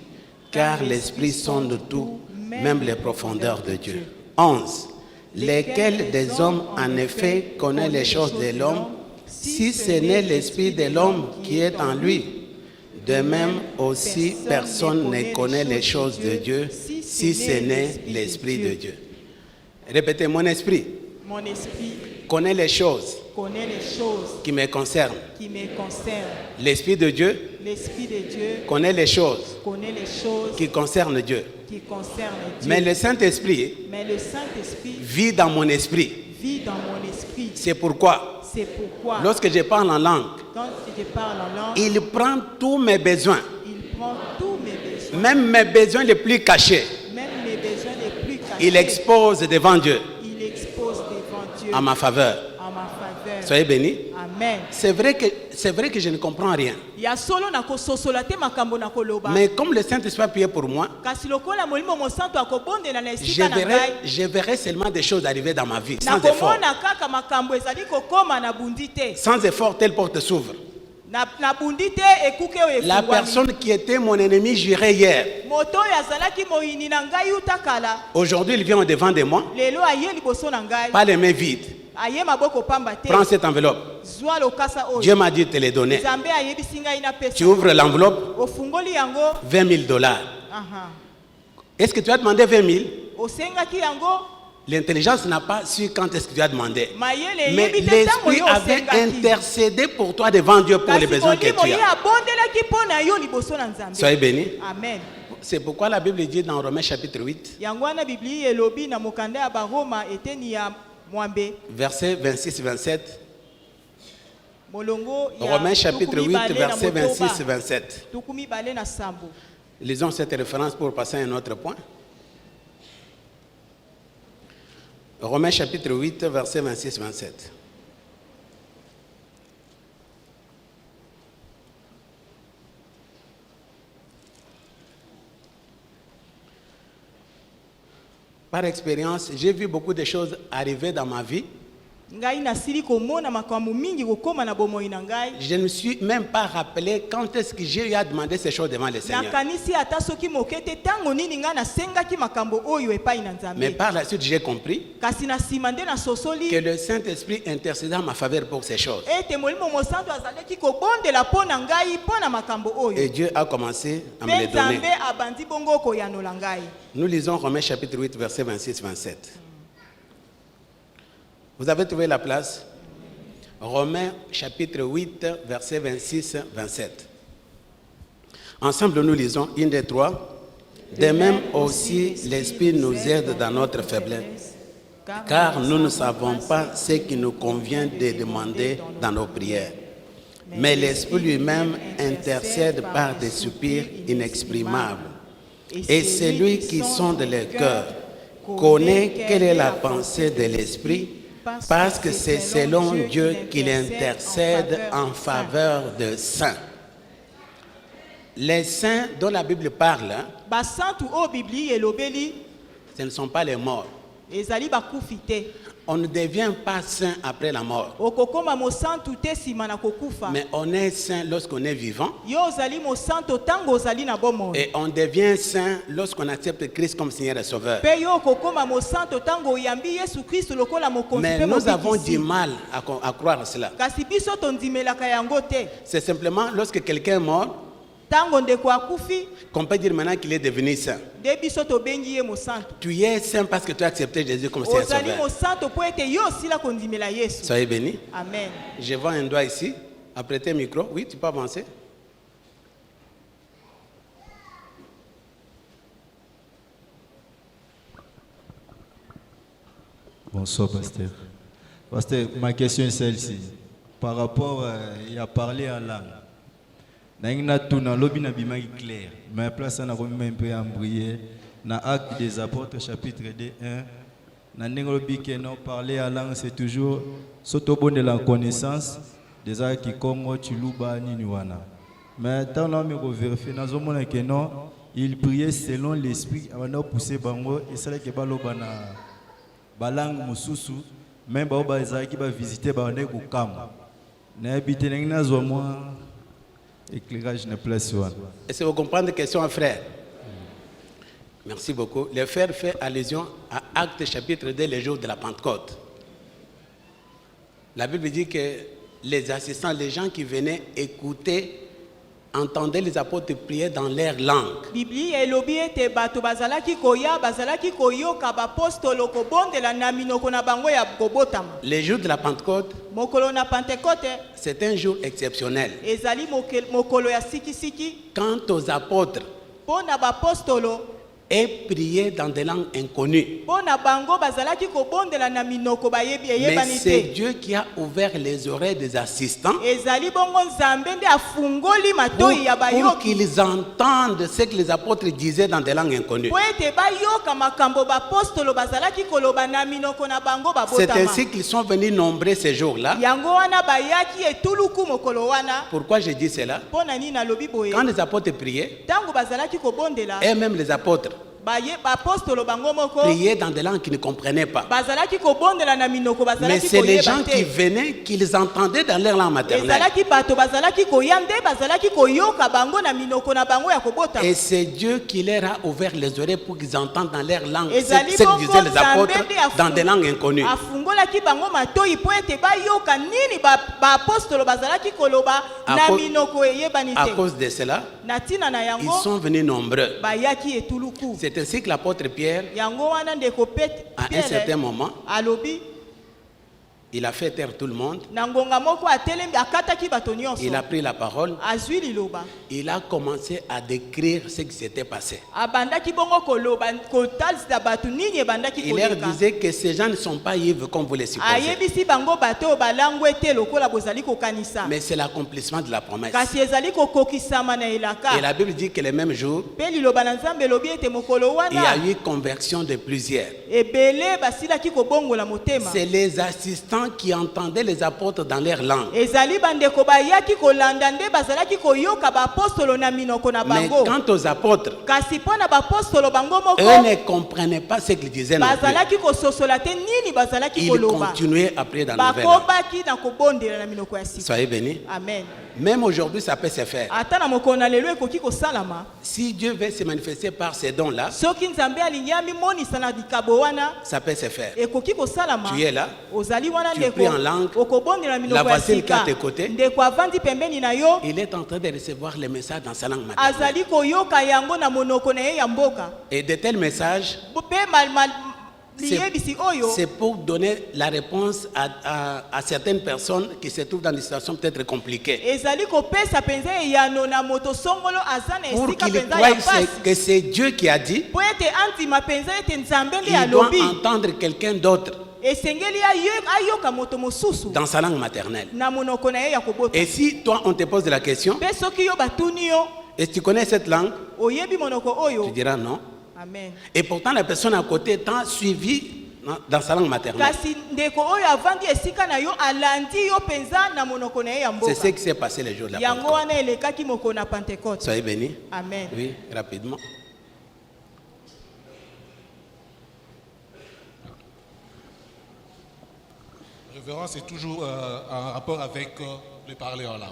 car l'Esprit sonde tout, même les profondeurs de Dieu. 11. Lesquels des hommes en effet connaissent les choses de l'homme, si ce n'est l'Esprit de l'homme qui est en lui. De même aussi, personne ne connaît les choses de Dieu, si ce n'est l'Esprit de Dieu. Répétez, mon esprit connaît les choses qui me concernent. L'Esprit de Dieu connaît les choses qui concernent Dieu. Mais le Saint-Esprit vit dans mon esprit. C'est pourquoi, lorsque je parle en langue, il prend tous mes besoins, même mes besoins les plus cachés. Il expose devant Dieu à ma faveur. Soyez bénis. Amen. C'est vrai que je ne comprends rien. Mais comme le Saint-Esprit a prié pour moi, je verrai seulement des choses arriver dans ma vie, sans effort. Sans effort, telle porte s'ouvre. La personne qui était mon ennemi juré hier, aujourd'hui il vient au devant de moi, pas les mains vides. Prends cette enveloppe. Dieu m'a dit de te les donner. Tu ouvres l'enveloppe, 20 000 dollars. Est-ce que tu as demandé 20 000? L'intelligence n'a pas su quand est-ce que tu as demandé. Mais l'Esprit avait intercédé pour toi devant Dieu pour les besoins que tu as. Soyez bénis. Amen. C'est pourquoi la Bible dit dans Romains chapitre 8, verset 26-27. Romains chapitre 8, verset 26-27. Lisons cette référence pour passer à un autre point. Romains chapitre 8, verset 26-27. Par expérience, j'ai vu beaucoup de choses arriver dans ma vie. Je ne me suis même pas rappelé quand est-ce que j'ai eu à demander ces choses devant le Seigneur. Mais par la suite, j'ai compris que le Saint-Esprit intercédait en ma faveur pour ces choses. Et Dieu a commencé à me les donner. Nous lisons Romains chapitre 8, verset 26-27. Vous avez trouvé la place? Romains chapitre 8, verset 26-27. Ensemble, nous lisons une des trois. De même aussi, l'Esprit nous aide dans notre faiblesse, car nous ne savons pas ce qui nous convient de demander dans nos prières. Mais l'Esprit lui-même intercède par des soupirs inexprimables. Et celui qui sonde le cœur connaît quelle est la pensée de l'Esprit, parce que c'est selon Dieu qu'il intercède en faveur des saints. Les saints dont la Bible parle, ce ne sont pas les morts. On ne devient pas saint après la mort. Mais on est saint lorsqu'on est vivant. Et on devient saint lorsqu'on accepte Christ comme Seigneur et Sauveur. Mais nous avons du mal à croire cela. C'est simplement lorsque quelqu'un est mort qu'on peut dire maintenant qu'il est devenu saint. Tu es saint parce que tu as accepté Jésus comme Seigneur et Sauveur. Soyez bénis. Amen. Je vois un doigt ici. Apprêtez le micro. Oui, tu peux avancer. Bonsoir, pasteur. Pasteur, ma question est celle-ci. par rapport il a parlé en langue. Naïna tuna lobi na bima clair. Mais place na comme un peu embrayé na Actes des Apôtres chapitre 2:1. Na nengolobi que non parler en langue c'est toujours sotobo de la connaissance des arts qui Congo Chuluba ni wana. Mais tant on me vérifier na zomona que non il priait selon l'esprit avant de pousser bango et c'est là que baloba na balang mususu même ba ezaki ba visiter ba ne ko kam na habite na zomwa éclairage na place wana. Est-ce que vous comprenez la question, frère? Merci beaucoup. Le frère fait allusion à Actes chapitre 2, le jour de la Pentecôte. La Bible dit que les assistants, les gens qui venaient écouter, entendaient les apôtres prier dans leur langue. Bibli elobi ete bato bazalaki koya bazalaki koyoka bapostolo kobondela na minoko na bango ya kobotama. Le jour de la Pentecôte, Mokolo na Pentecôte c'est un jour exceptionnel. ezali mokolo ya sikisiki. Quant aux apôtres, Pona bapostolo et prier dans des langues inconnues. pona bango bazalaki kobondela na minoko bayebi Mais eyebani c'est te. Dieu qui a ouvert les oreilles des assistants Ezali bongo nzambe nde afungoli matoi ya pour bayoki qu'ils entendent ce que les apôtres disaient dans des langues inconnues. po ete bayoka makambo bapostolo bazalaki koloba na minoko na bango C'est babotama. ainsi qu'ils sont venus nombreux ces jours-là. Yango wana bayaki etuluku mokolo wana. Pourquoi je dis cela? Pona nini nalobi boye Quand les apôtres priaient, tango bazalaki kobondela et même les apôtres bapostolo bango moko priaient dans des langues qu'ils ne comprenaient pas. bazalaki kobondela na minoko Mais bazalaki c'est les koyeba gens qui te. venaient, qu'ils entendaient dans leur langue maternelle. ezalaki bato bazalaki koya nde bazalaki koyoka bango na minoko na bango ya kobota. Et c'est Dieu qui leur a ouvert les oreilles pour qu'ils entendent dans leur langue Ezali ce que bongo disaient les apôtres Nzambe nde dans des langues inconnues. afungolaki bango matoi po ete bayoka nini baapostolo bazalaki koloba na cause- minoko eyebani À te. cause de cela, Na ntina na ils yango sont venus nombreux. bayaki etuluku. C'est ainsi que l'apôtre Pierre, Yango wana ndeko à un certain Pierre moment, alobi il a fait taire tout le monde. na ngonga moko atelembi akataki bato nyonso. Il a pris la parole. Azwi liloba. Il a commencé à décrire ce qui s'était passé. Abandaki bongo koloba kotalisa bato nini ebandaki Il leur koleka. disait que ces gens ne sont pas ivres comme vous les supposez. Ayebisi bango bato balangwe te lokola bozali kokanisa. Mais c'est l'accomplissement de la promesse. Kasi ezali kokokisama na elaka. Et la Bible dit que le même jour, Pe liloba na Nzambe elobi ete mokolo il y a wana eu conversion de plusieurs. ebele basilaki kobongola motema. C'est les assistants qui entendaient les apôtres dans leur langue. Ezali bandeko bayaki kolanda nde bazalaki koyoka bapostolo na minoko na Mais bango. quant aux apôtres, Kasi pona bapostolo bango moko eux ne comprenaient pas ce qu'ils disaient non plus. bazalaki kososola te nini bazalaki Ils koloba. continuaient à prier dans le nouvelle. Bakobaki na kobondela na minoko ya sika. Soyez bénis. Amen. Même aujourd'hui, ça peut se faire. Ata na mokolo na lelo ekoki kosalama. Si Dieu veut se manifester par ces dons-là, Soki Nzambe alingi amonisa na likabo wana ça peut se faire. ekoki kosalama. Tu es là, Ozali wana tu ndeko pries en langue, okobondela la minoko ya voisine qui est à sika. tes côtés, Ndeko avandi pembeni na yo il est en train de recevoir les messages dans sa langue maternelle. azali koyoka yango na monoko na ye ya mboka. Et de tels messages, Pe liyebisi oyo c'est pour donner la réponse à certaines personnes qui se trouvent dans des situations peut-être compliquées. ezali kopesa penza eyano na moto songolo aza na Pour esika qu'ils penza ya croient pasi. que c'est Dieu qui a dit, Po ete antima penza ete Nzambe nde il doit alobi. entendre quelqu'un d'autre Esengeli ayoka moto mosusu dans sa langue maternelle. na monoko na ye ya kobota. Et si toi, on te pose la question, Pe soki yo batuni yo est-ce que tu connais cette langue? oyebi monoko Tu oyo. diras non. Amen. Et pourtant, la personne à côté t'a suivi dans sa langue maternelle. Kasi ndeko oyo avandi esika na yo alandi yo penza na monoko na ye ya C'est ce mboka. qui s'est passé le jour de la Yango Pentecôte. wana elekaki moko na Pentecôte. Soyez bénis. Amen. Oui, rapidement. Révérence est toujours en rapport avec le parler en langue.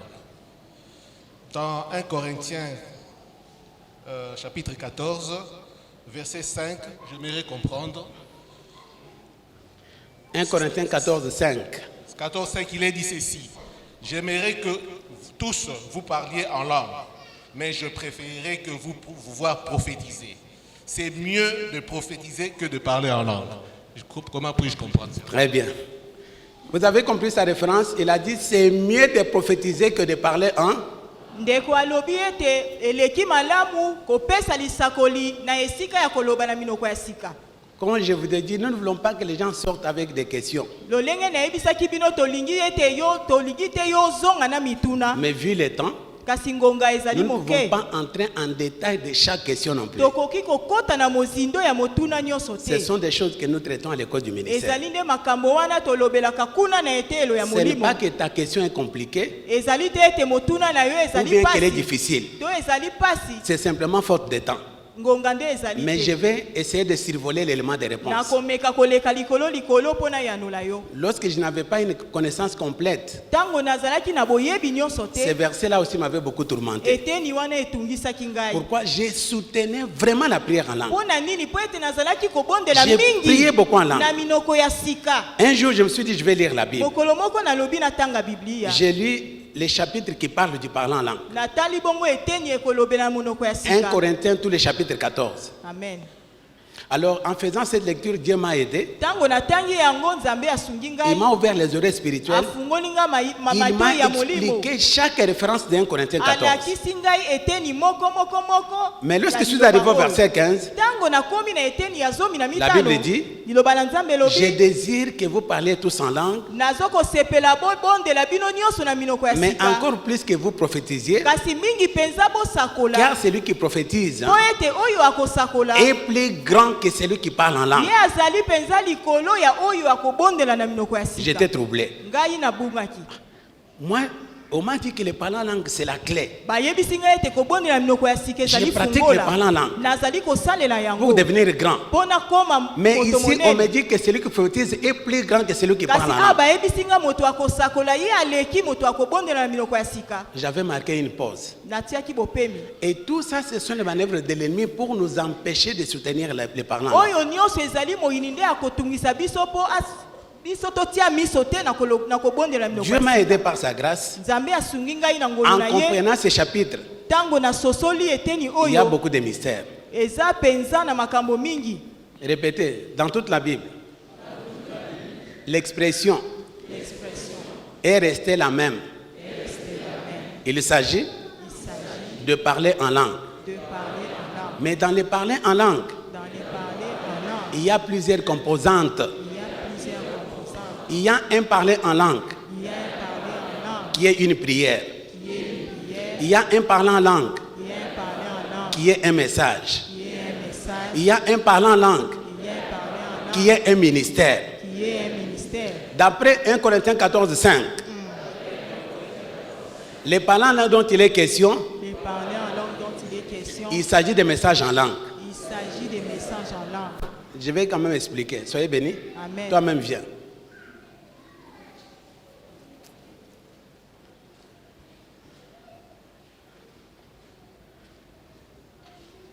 Dans 1 Corinthiens chapitre 14, verset 5, j'aimerais comprendre. 1 Corinthiens 14, 5. 14, 5, il est dit ceci. J'aimerais que tous vous parliez en langue, mais je préférerais que vous voir prophétiser. C'est mieux de prophétiser que de parler en langue. Comment puis-je comprendre ça? Très bien. Vous avez compris sa référence? Il a dit c'est mieux de prophétiser que de parler en. Ndeko alobi ete eleki malamu kopesa lisakoli na esika ya koloba na minoko ya sika. Comme je vous ai dit, nous ne voulons pas que les gens sortent avec des questions. lolenge nayebisaki bino tolingi ete yo tolingi te yo zonga na mituna Mais vu le temps, kasi ngonga ezali nous ne pouvons moke pas entrer en détail de chaque question non plus. tokoki kokota na mozindo ya motuna nyonso Ce te sont des choses que nous traitons à l'école du ministère. ezali nde makambo wana tolobelaka kuna na etelo ya Ce n'est molimo pas que ta question est compliquée ezali te ete motuna na yo ou ezali bien qu'elle est pasi difficile. to ezali pasi C'est simplement faute de temps. ngonga nde ezali Mais je te vais essayer de survoler l'élément de réponse. nakomeka koleka likolo likolo mpo na yanola yo Lorsque je n'avais pas une connaissance complète, ntango nazalaki na boyebi nyonso ces te versets-là aussi m'avaient beaucoup tourmenté. eteni wana etungisaki ngai Pourquoi je soutenais vraiment la prière en langue. mpo na nini mpo ete nazalaki kobondela J'ai mingi prié beaucoup en langue. na minoko ya sika Un jour, je me suis dit, je vais lire la Bible. mokolo moko nalobi natanga biblia J'ai lu les chapitres qui parlent du parlant en langue. natali bongo eteni ekolobela monoko ya 1 sika Corinthiens, tous les chapitres 14. amen Alors, en faisant cette lecture, Dieu m'a aidé. ntango natangi yango nzambe asungi Il ngai m'a ouvert les oreilles spirituelles. afungoli ngai Il matoi m'a ya molimo expliqué chaque référence de 1 Corinthiens 14. alakisi ngai eteni moko moko moko Mais lorsque je ya suis liloba arrivé au oyo. verset 15, ntango nakomi na eteni ya zomi na La Bible mitano dit, liloba na nzambe je elobi désire que vous parliez tous en langue, nazokosepela bobondela bino nyonso na minoko ya mais sika encore plus que vous prophétisiez, kasi mingi mpenza bosakola car celui qui prophétise mpo ete oyo akosakola est plus grand que celui qui parle en langue. ye azali mpenza likolo ya oyo akobondela na minoko ya sika J'étais troublé. ngai nabungaki Moi, on m'a dit que le parlant en langue, c'est la clé. bayebisi ngai ete kobondela minoko ya sika ezali Je pratique le parlant en fungola langue nazali kosalela pour yango devenir grand. mpo nakoma Mais moto ici, on me monene dit que celui qui prophétise est plus grand que celui qui kasi parle en awa langue. bayebisi ngai moto akosakola ye aleki moto akobondela na minoko ya sika J'avais marqué une pause. natiaki bopemi Et tout ça, ce sont les manœuvres de l'ennemi pour nous empêcher de soutenir les parlants en langue. oyo nyonso ezali moyini nde akotungisa biso mpo biso totia miso te na kobondela minoko Dieu ya m'a sika aidé par sa grâce. nzambe asungi ngai na ngolu En na ye comprenant ces chapitres, ntango nasosoli eteni il y a oyo beaucoup de mystères. eza mpenza na makambo mingi Répétez, dans toute la Bible, l'expression est restée la même. Il s'agit de parler en langue. de parler en langue. Mais dans les parler en langue, Dans les parler en langue, il y a plusieurs composantes. il y a plusieurs composantes. Il y a un parler en langue Il y a un parler en langue qui est une prière. qui est une prière, Il y a un parler en langue il y a un parler en langue qui est un message. qui est un message, Il y a un parler en langue il y a un parler en langue qui est un ministère. qui est un ministère. D'après 1 Corinthiens 14, 5, les parlants là dont il est question, Les parler en langue dont il est question, il s'agit de messages en langue. il s'agit des messages en langue. Je vais quand même expliquer. Soyez bénis. Amen. Toi-même viens.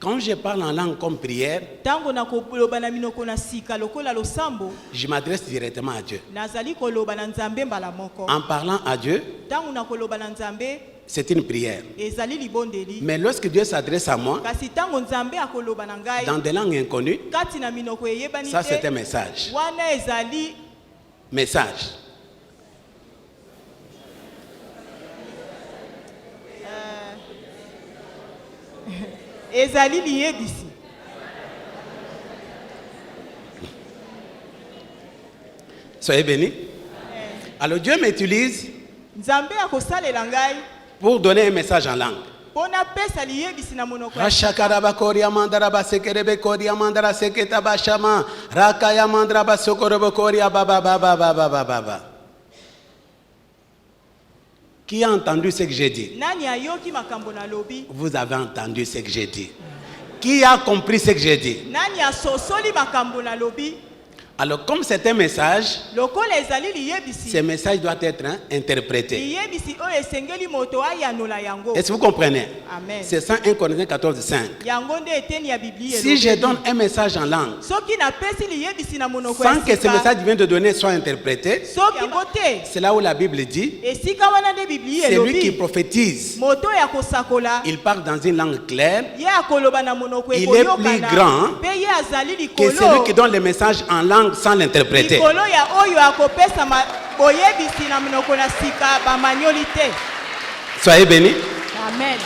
Quand je parle en langue comme prière, ntango nakoloba na minoko na sika lokola losambo je m'adresse directement à Dieu. nazali koloba na nzambe mbala moko En parlant à Dieu, ntango nakoloba na nzambe c'est une prière. ezali libondeli Mais lorsque Dieu s'adresse à moi, kasi ntango nzambe akoloba na ngai dans des langues inconnues, kati na minoko eyebani ça c'est un te message. wana ezali Message. ezali liyebisi. Soyez bénis. Alors Dieu m'utilise nzambe akosalela ngai pour donner un message en langue. mpo napesa liyebisi na monoko ya Rashakaraba koria mandara basekerebe koria mandara seketa bashama rakaya mandara basokorobo koria baba baba baba baba. Qui a entendu ce que j'ai dit? nani ayoki makambo nalobi, Vous avez entendu ce que j'ai dit. Qui a compris ce que j'ai dit? nani asosoli makambo nalobi. Alors comme c'est un message, lokola ezali ce liyebisi, message doit être interprété. liyebisi oyo esengeli moto ayanola yango. Est-ce que vous comprenez? Amen. C'est ça 1 Corinthiens 14, 5. yango nde eteni ya biblia Si je elobeli. donne un message en langue, soki napesi liyebisi na monoko ya sans que ce sika, message vient de donner soit interprété, soki yango te c'est là où la Bible dit, esika wana nde biblia c'est lui qui elobi prophétise. moto ya kosakola Il parle dans une langue claire ye akoloba na monoko Il est plus grand ekoyokana mpe ye azali que celui qui likolo donne le message en langue sans l'interpréter. likolo ya oyo akopesa boyebisi na monoko na sika bamanioli te. Soyez bénis. Amen.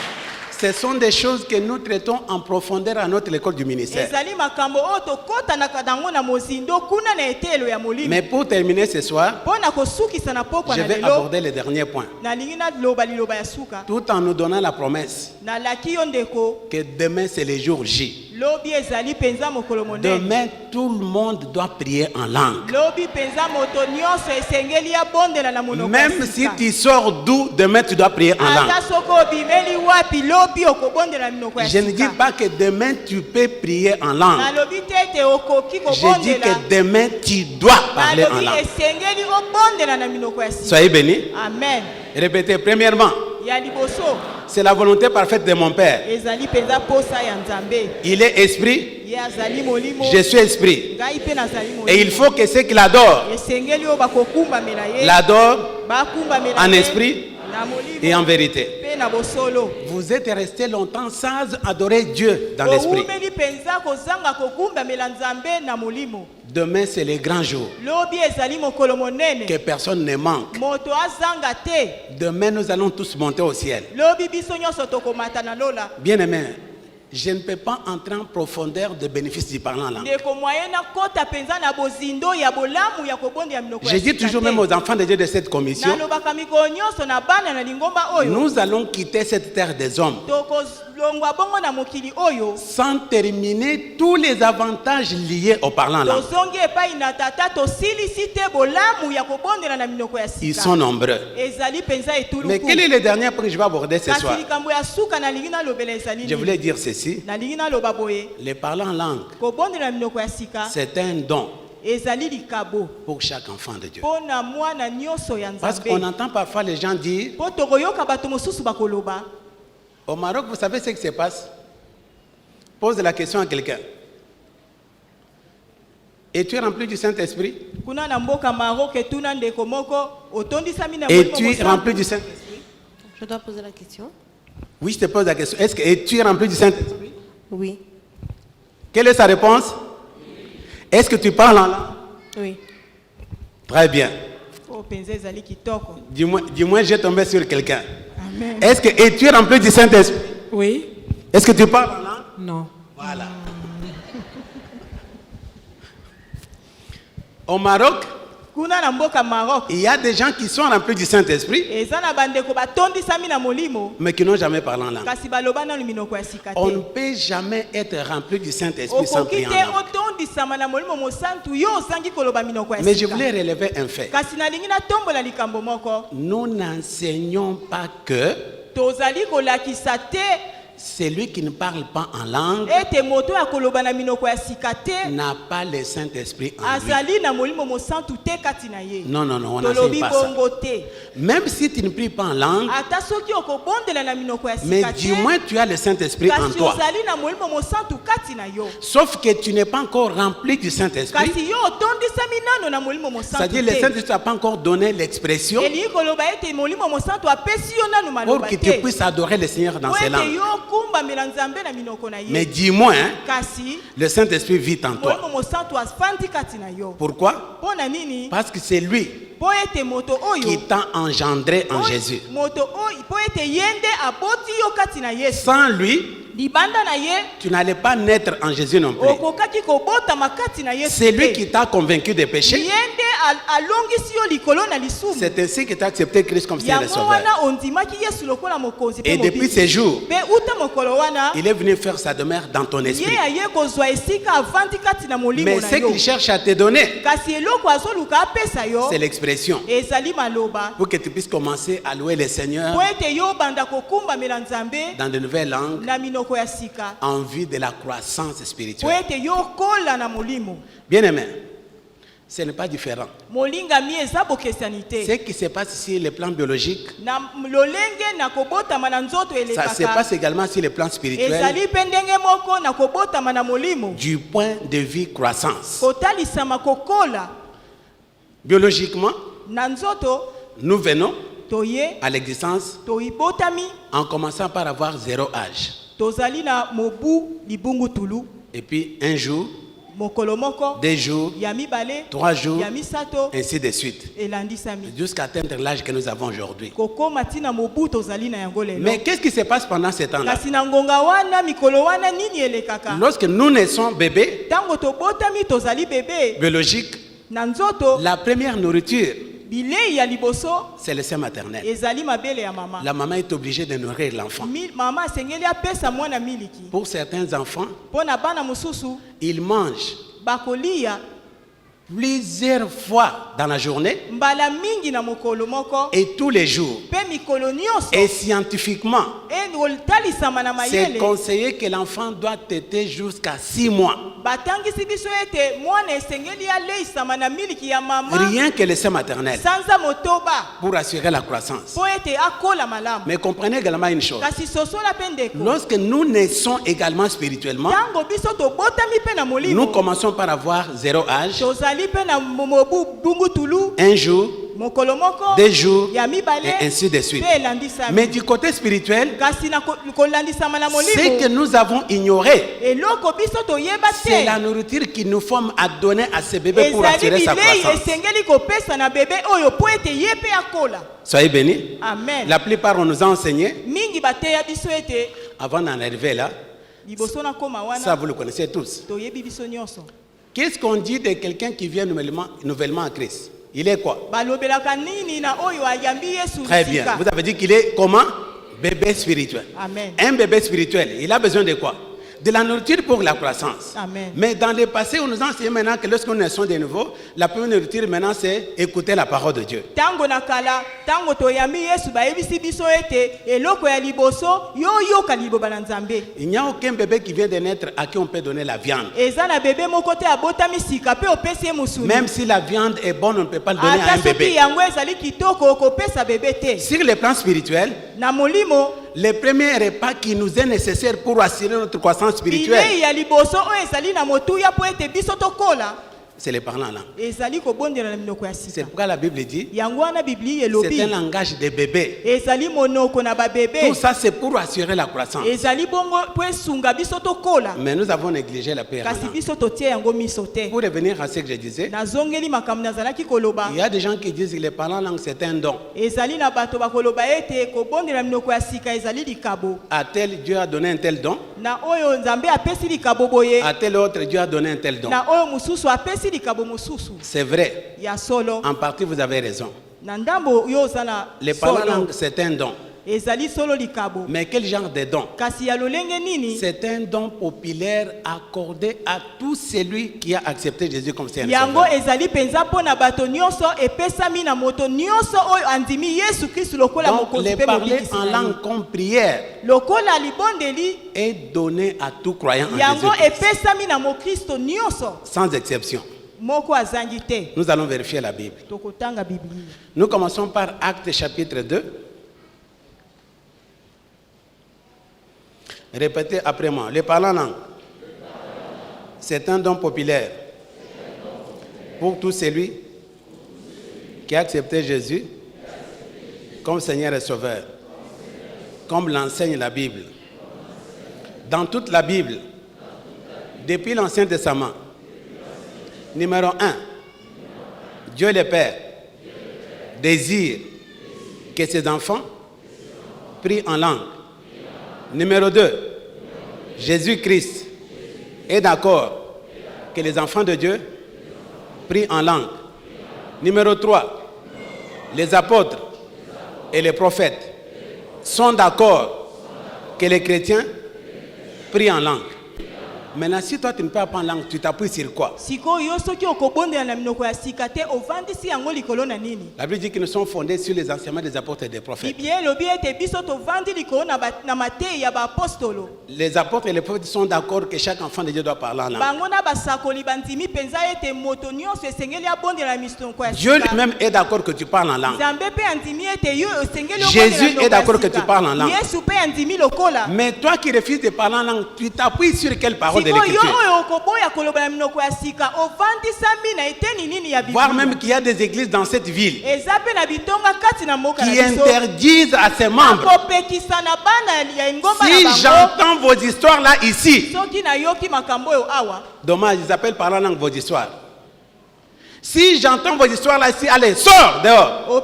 Ce sont des choses que nous traitons en profondeur à notre école du ministère. ezali makambo oyo tokotanaka nango na mozindo kuna na etelo ya molimo. Mais pour terminer ce soir, mpo na kosukisa na pokwa je na vais lelo aborder le dernier point. nalingi naloba liloba ya suka Tout en nous donnant la promesse nalaki yo ndeko que demain c'est le jour J. lobi ezali mpenza mokolo monene. Demain, tout le monde doit prier en langue. lobi mpenza moto nyonso esengeli abondela na monoko ya Même si sika. tu sors d'où, demain tu dois prier en langue. ata soki obimeli wapi lobi okobondela minoko ya Je ne dis sika. pas que demain tu peux prier en langue. nalobi te ete okoki Je dis kobondela. que demain tu dois parler en nalobi langue. esengeli obondela na minoko ya sika. Soyez bénis. amen. Répétez. Premièrement, ya liboso c'est la volonté parfaite de mon Père. ezali mpenza posa ya nzambe. Il est esprit, ye azali molimo. je suis esprit. ngai mpe nazali Et il molimo. faut que ceux qui l'adorent esengeli oyo bakokumbamela ye l'adorent bakumbamela en ye esprit na molimo et en vérité. mpe na bosolo. Vous êtes resté longtemps sans adorer Dieu dans l'esprit. owumeli mpenza kozanga kokumbamela nzambe na molimo. Demain, c'est le grand jour. lobi ezali mokolo monene. Que personne ne manque. moto azanga te. Demain, nous allons tous monter au ciel. lobi biso nyonso tokomata na lola. Bien-aimé, je ne peux pas entrer en profondeur des bénéfices du parlant en langue. ndeko moye na kota mpenza na bozindo ya bolamu ya kobondela minoko ya Je dis sika toujours te. même aux enfants de Dieu de cette commission, nalobaka mikolo nyonso na bana na lingomba oyo nous allons quitter cette terre des hommes tokozongwa bongo na mokili oyo sans terminer tous les avantages liés au parlant en langue. tozongi epai na tata tosilisi te bolamu ya kobondela na minoko ya Ils sika. sont nombreux. ezali mpenza Mais etuluku. quel est le dernier point que je vais aborder ce soir? kasi likambo ya suka nalingi nalobela ezali Je nini? voulais dire ceci. nalingi naloba boye Le parlant en langue, kobondela na minoko ya sika c'est un don ezali likabo pour chaque enfant de Dieu. mpo na mwana nyonso ya Parce qu'on nzambe. entend parfois les gens dire, mpo tokoyoka bato mosusu bakoloba au Maroc, vous savez ce qui se passe? Pose la question à quelqu'un. Es-tu rempli du Saint-Esprit? kuna na mboka Maroc etuna ndeko moko otondisami na Es-tu molimo mosantu. rempli du Saint-Esprit? Je dois poser la question. Oui, je te pose la question. Est-ce que es-tu rempli du Saint-Esprit? Oui. Quelle est sa réponse? Est-ce que tu parles en langue? Oui. Très bien. Oh, mpenza ezali kitoko. Du moins, j'ai tombé sur quelqu'un. Amen. Est-ce que es-tu rempli du Saint-Esprit? Oui. Est-ce que tu parles en langue? Non. Voilà. Au Maroc, kuna na mboka Maroc il y a des gens qui sont remplis du Saint-Esprit, eza na bandeko batondisami na molimo mais qui n'ont jamais parlé en langue. kasi baloba nanu minoko ya sika On te. ne peut jamais être rempli du Saint-Esprit sans okoki prier en te langue. otondisama na molimo mosantu yo ozangi koloba minoko ya Mais je sika. voulais relever un fait. kasi nalingi natombola likambo moko. Nous n'enseignons pas que tozali kolakisa te celui qui ne parle pas en langue ete moto ya koloba na minoko ya sika te n'a pas le Saint-Esprit en lui. azali na molimo mosantu te kati na ye. Non, non, non, on tolobi n'enseigne pas ça. bongo te. Même si tu ne pries pas en langue, ata soki okobondela na minoko ya mais sika du te moins tu as le Saint-Esprit en kasi toi. ozali na molimo mosantu kati na yo. Sauf que tu n'es pas encore rempli du Saint-Esprit. kasi yo otondisami nano na molimo mosantu C'est-à-dire le te. Saint-Esprit n'a pas encore donné l'expression elingi koloba ete molimo mosantu apesi yo nanu pour maloba que te tu puisses adorer le Seigneur dans po ces ete langues. yo okumbamela nzambe na minoko na Mais ye. du moins, kasi le Saint-Esprit vit en toi. molimo mosantu afandi kati na yo. Pourquoi? mpo na nini? Parce que c'est lui po ete moto qui oyo t'a engendré en Jésus. moto oyo po ete ye nde aboti yo kati na yesu. Sans lui, libanda na ye tu n'allais pas naître en Jésus non plus. okokaki kobotama kati na yesu C'est lui te. qui t'a convaincu des ye péchés. nde alongisi yo likolo na lisumu. C'est ainsi que tu as accepté Christ comme Seigneur et yango Sauveur. wana ondimaki yesu lokola mokonzi Et mpe depuis mobiki. ces jours, mpe uta mokolo wana il est venu faire sa demeure dans ton esprit. ye aye kozwa esika avandi kati na molimo Mais na ce yo. qu'il cherche à te donner, kasi eloko azoluka apesa yo c'est l'expression. ezali maloba Pour que tu puisses commencer à louer le Seigneur po ete yo banda kokumbamela nzambe dans de nouvelles langues na minoko ya sika en vue de la croissance po spirituelle. ete yo kola na molimo. Bien-aimé, ce n'est pas différent. molingami eza bokesani Ce te qui se passe sur le plan biologique, na lolenge na kobotama na nzoto ça se elekaka passe également sur le plan spirituel ezali mpe ndenge moko na kobotama na molimo du point de vue croissance. kotalisama kokola Biologiquement, na nzoto nous venons toye à l'existence toyibotami en commençant par avoir 0 âge. tozali na mobu libungutulu Et puis un jour, mokolo moko 2 jours, ya mibale 3 jours, ya misato ainsi de suite. elandisami Jusqu'à atteindre l'âge que nous avons aujourd'hui. kokoma ntina mobu tozali na yango lelo. Mais qu'est-ce qui se passe pendant ce temps-là? kasi na ngonga wana mikolo wana nini elekaka Lorsque nous naissons bébés, ntango tobotami tozali bebe biologiques, na nzoto la première nourriture, bilei ya liboso c'est le sein maternel. ezali mabele ya mama. La maman est obligée de nourrir l'enfant. Mama asengeli apesa mwana miliki. Pour certains enfants, mpo na bana mosusu ils mangent bakolia plusieurs fois dans la journée mbala mingi na mokolo moko et tous les jours. mpe mikolo nyonso Et scientifiquement, kotalisama na c'est mayele conseillé que l'enfant doit téter jusqu'à 6 mois. batangisi biso ete mwana esengeli aleisama na miliki ya mama Rien que le sein maternel sanza motoba pour assurer la croissance. mpo ete akola malamu. Mais comprenez également une chose. kasi sosola mpe ndeko Lorsque nous naissons également spirituellement, ntango biso tobotami mpe na nous molimo commençons par avoir 0 âge, tozali mpe na mobu bungutulu 1 jour, mokolo moko 2 jours, ya mibale et ainsi de suite. mpe elandisami. Mais du côté spirituel, kasi na kolandisama na ce que molimo nous avons ignoré, eloko biso toyeba c'est la te nourriture qu'il nous faut à donner à ce bébé pour ezali assurer sa bilei croissance. esengeli kopesa na bebe oyo mpo ete ye mpe akola. Soyez bénis. Amen. La plupart, on nous a enseigné, mingi bateya biso ete avant d'en arriver là, liboso na koma ça wana vous le connaissez tous. toyebi biso nyonso. Qu'est-ce qu'on dit de quelqu'un qui vient nouvellement à Christ? Il est quoi? balobelaka nini na oyo ayambi yesu Très bien. sika? Vous avez dit qu'il est comment? Bébé spirituel. Amen. Un bébé spirituel, il a besoin de quoi? De la nourriture pour la croissance. Amen. Mais dans le passé, on nous enseigne maintenant que lorsqu'on naît de nouveau, la première nourriture maintenant c'est écouter la parole de Dieu. Tango na kala tango toyambi yesu bayebisi biso ete eloko ya liboso yoyoka liloba na nzambe. Il n'y a aucun bébé qui vient de naître à qui on peut donner la viande. eza na bebe moko te abotami sika mpe opesi ye musuni. Même si la viande est bonne, on ne peut pas le donner à un ata soki bébé. yango ezali kitoko okopesa bebe te. Sur le plan spirituel, na molimo le premier repas qui nous est nécessaire pour assurer notre croissance bilei spirituelle, ya liboso oyo ezali na motuya mpo ete biso tokola c'est le parlant là. ezali kobondela na minoko ya C'est sika. pourquoi la Bible dit, yango wana biblia c'est elobi un langage de bébé. ezali monoko na babebe Tout ça, c'est pour assurer la croissance. ezali bongo mpo esunga biso tokola. Mais nous avons négligé la paix. kasi biso totie yango miso te. Pour revenir à ce que je disais, nazongeli makambo nazalaki koloba il y a des gens qui disent que les parlants langue c'est un don. ezali na bato bakoloba ete kobondela minoko ya sika ezali likabo À tel Dieu a donné un tel don, na oyo nzambe apesi likabo boye à tel autre Dieu a donné un tel don. na oyo mosusu apesi likabo mosusu C'est vrai, ya solo. en partie vous avez raison. na ndambo oyo oza na Les parlants solo langue c'est un don. ezali solo likabo. Mais quel genre de don? kasi ya lolenge nini C'est un don populaire accordé à tout celui qui a accepté Jésus comme Seigneur. yango Sauveur. ezali penza mpo na bato nyonso epesami na moto nyonso oyo andimi yesu kristu lokola Donc mokonzi les mpe parler mobikisi en na ye. langue comme prière lokola libondeli est donné à tout croyant en yango Jésus. epesami na mokristo nyonso Sans exception. moko azangi te. Nous allons vérifier la Bible. tokotanga biblia Nous commençons par Actes chapitre 2. Répétez après moi. Le parlant langue, c'est un don populaire pour tout celui qui a accepté Jésus comme Seigneur et Sauveur, comme l'enseigne la Bible. Dans toute la Bible, depuis l'Ancien Testament, numéro 1, Dieu le Père désire que ses enfants prient en langue. Numéro 2, Jésus-Christ est d'accord que les enfants de Dieu prient en langue. Numéro 3, les apôtres et les prophètes sont d'accord que les chrétiens prient en langue. Maintenant, si toi tu ne parles pas en langue, tu t'appuies sur quoi? sikoyo soki okobondela na minoko ya sika te ovandisi yango likolo na nini? La Bible dit que nous sommes fondés sur les enseignements des apôtres et des prophètes. biblia elobi ete biso tovandi likolo na mateyi ya baapostolo. Les apôtres et les prophètes sont d'accord que chaque enfant de Dieu doit parler en langue. bango na basakoli bandimi mpenza ete moto nyonso esengeli abondela na minoko ya Dieu sika. lui-même est d'accord que tu parles en langue. nzambe mpe andimi ete yo esengeli Jésus est d'accord que tu parles en langue. yesu mpe andimi lokola. Mais toi qui refuses de parler en langue, tu t'appuies sur quelle parole de l'écriture. Voire même qu'il y a des églises dans cette ville qui interdisent à ses membres. Si j'entends vos histoires là ici, dommage, ils appellent par la langue vos histoires. Si j'entends vos histoires là ici, allez, sors dehors.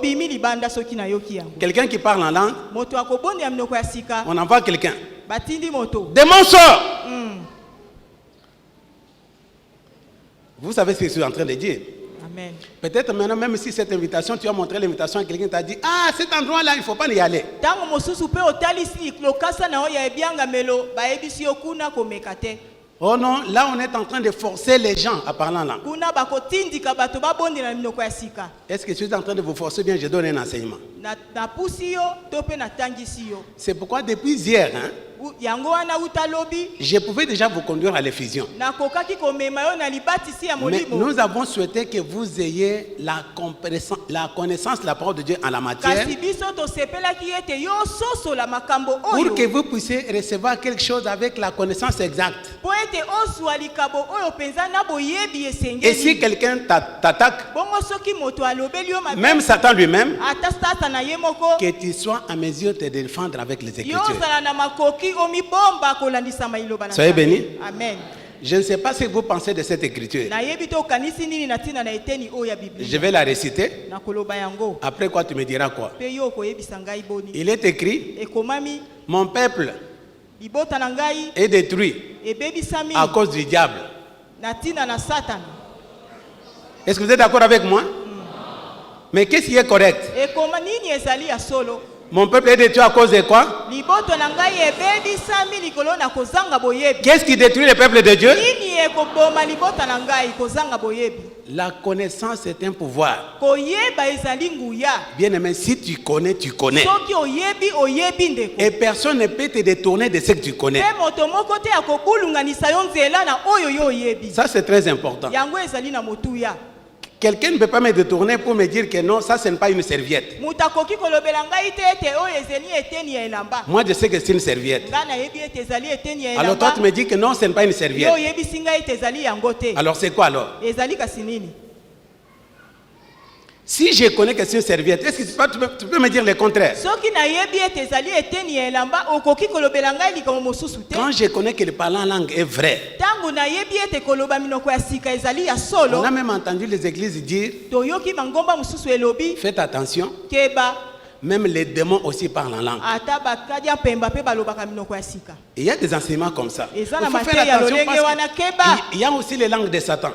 Quelqu'un qui parle en langue, on envoie quelqu'un. Démon sort. Vous savez ce que je suis en train de dire. Amen. Peut-être maintenant, même si cette invitation, tu as montré l'invitation à quelqu'un qui t'a dit, ah, cet endroit-là, il ne faut pas y aller. Oh non, là on est en train de forcer les gens à parler en langue. Est-ce que je suis en train de vous forcer bien? Je donne un enseignement. C'est pourquoi depuis hier, je pouvais déjà vous conduire à l'effusion. Mais nous avons souhaité que vous ayez la connaissance de la parole de Dieu en la matière, pour que vous puissiez recevoir quelque chose avec la connaissance exacte. Et si quelqu'un t'attaque, même Satan lui-même, que tu sois en mesure de te défendre avec les Écritures. Soyez bénis. Amen. Je ne sais pas ce que vous pensez de cette écriture. Je vais la réciter. Après quoi tu me diras quoi? Il est écrit, mon peuple est détruit à cause du diable. Est-ce que vous êtes d'accord avec moi? Mais qu'est-ce qui est correct? Mon peuple est détruit à cause de quoi? Qu'est-ce qui détruit le peuple de Dieu? La connaissance est un pouvoir. Bien aimé, si tu connais, tu connais. Et personne ne peut te détourner de ce que tu connais. Ça c'est très important. Quelqu'un ne peut pas me détourner pour me dire que non, ça ce n'est pas une serviette. Moi je sais que c'est une serviette. Alors toi tu me dis que non, ce n'est pas une serviette. Alors c'est quoi alors? Si je connais que c'est une serviette, est-ce que tu peux me dire le contraire? Quand je connais que le parler en langue est vrai, on a même entendu les églises dire, faites attention, même les démons aussi parlent en langue. Il y a des enseignements comme ça. Il faut faire attention parce qu'il y a aussi les langues de Satan.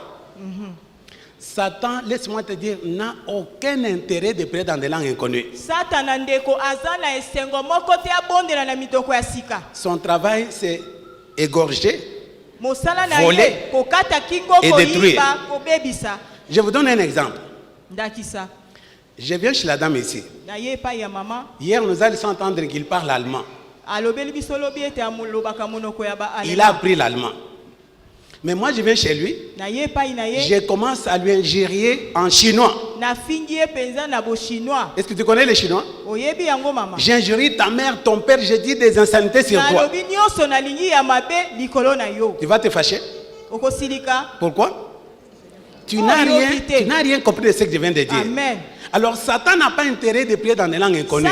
Satan, laisse-moi te dire, n'a aucun intérêt de prier dans des langues inconnues. Son travail, c'est égorger, voler et détruire. Je vous donne un exemple. Je viens chez la dame ici. Hier, nous allons entendre qu'il parle allemand. Il a appris l'allemand. Mais moi je viens chez lui, je commence à lui ingérer en chinois. Est-ce que tu connais le chinois? J'ingérie ta mère, ton père, je dis des insanités sur toi. Tu vas te fâcher. Pourquoi? Tu n'as rien compris de ce que je viens de dire. Amen. Alors Satan n'a pas intérêt de prier dans des langues inconnues.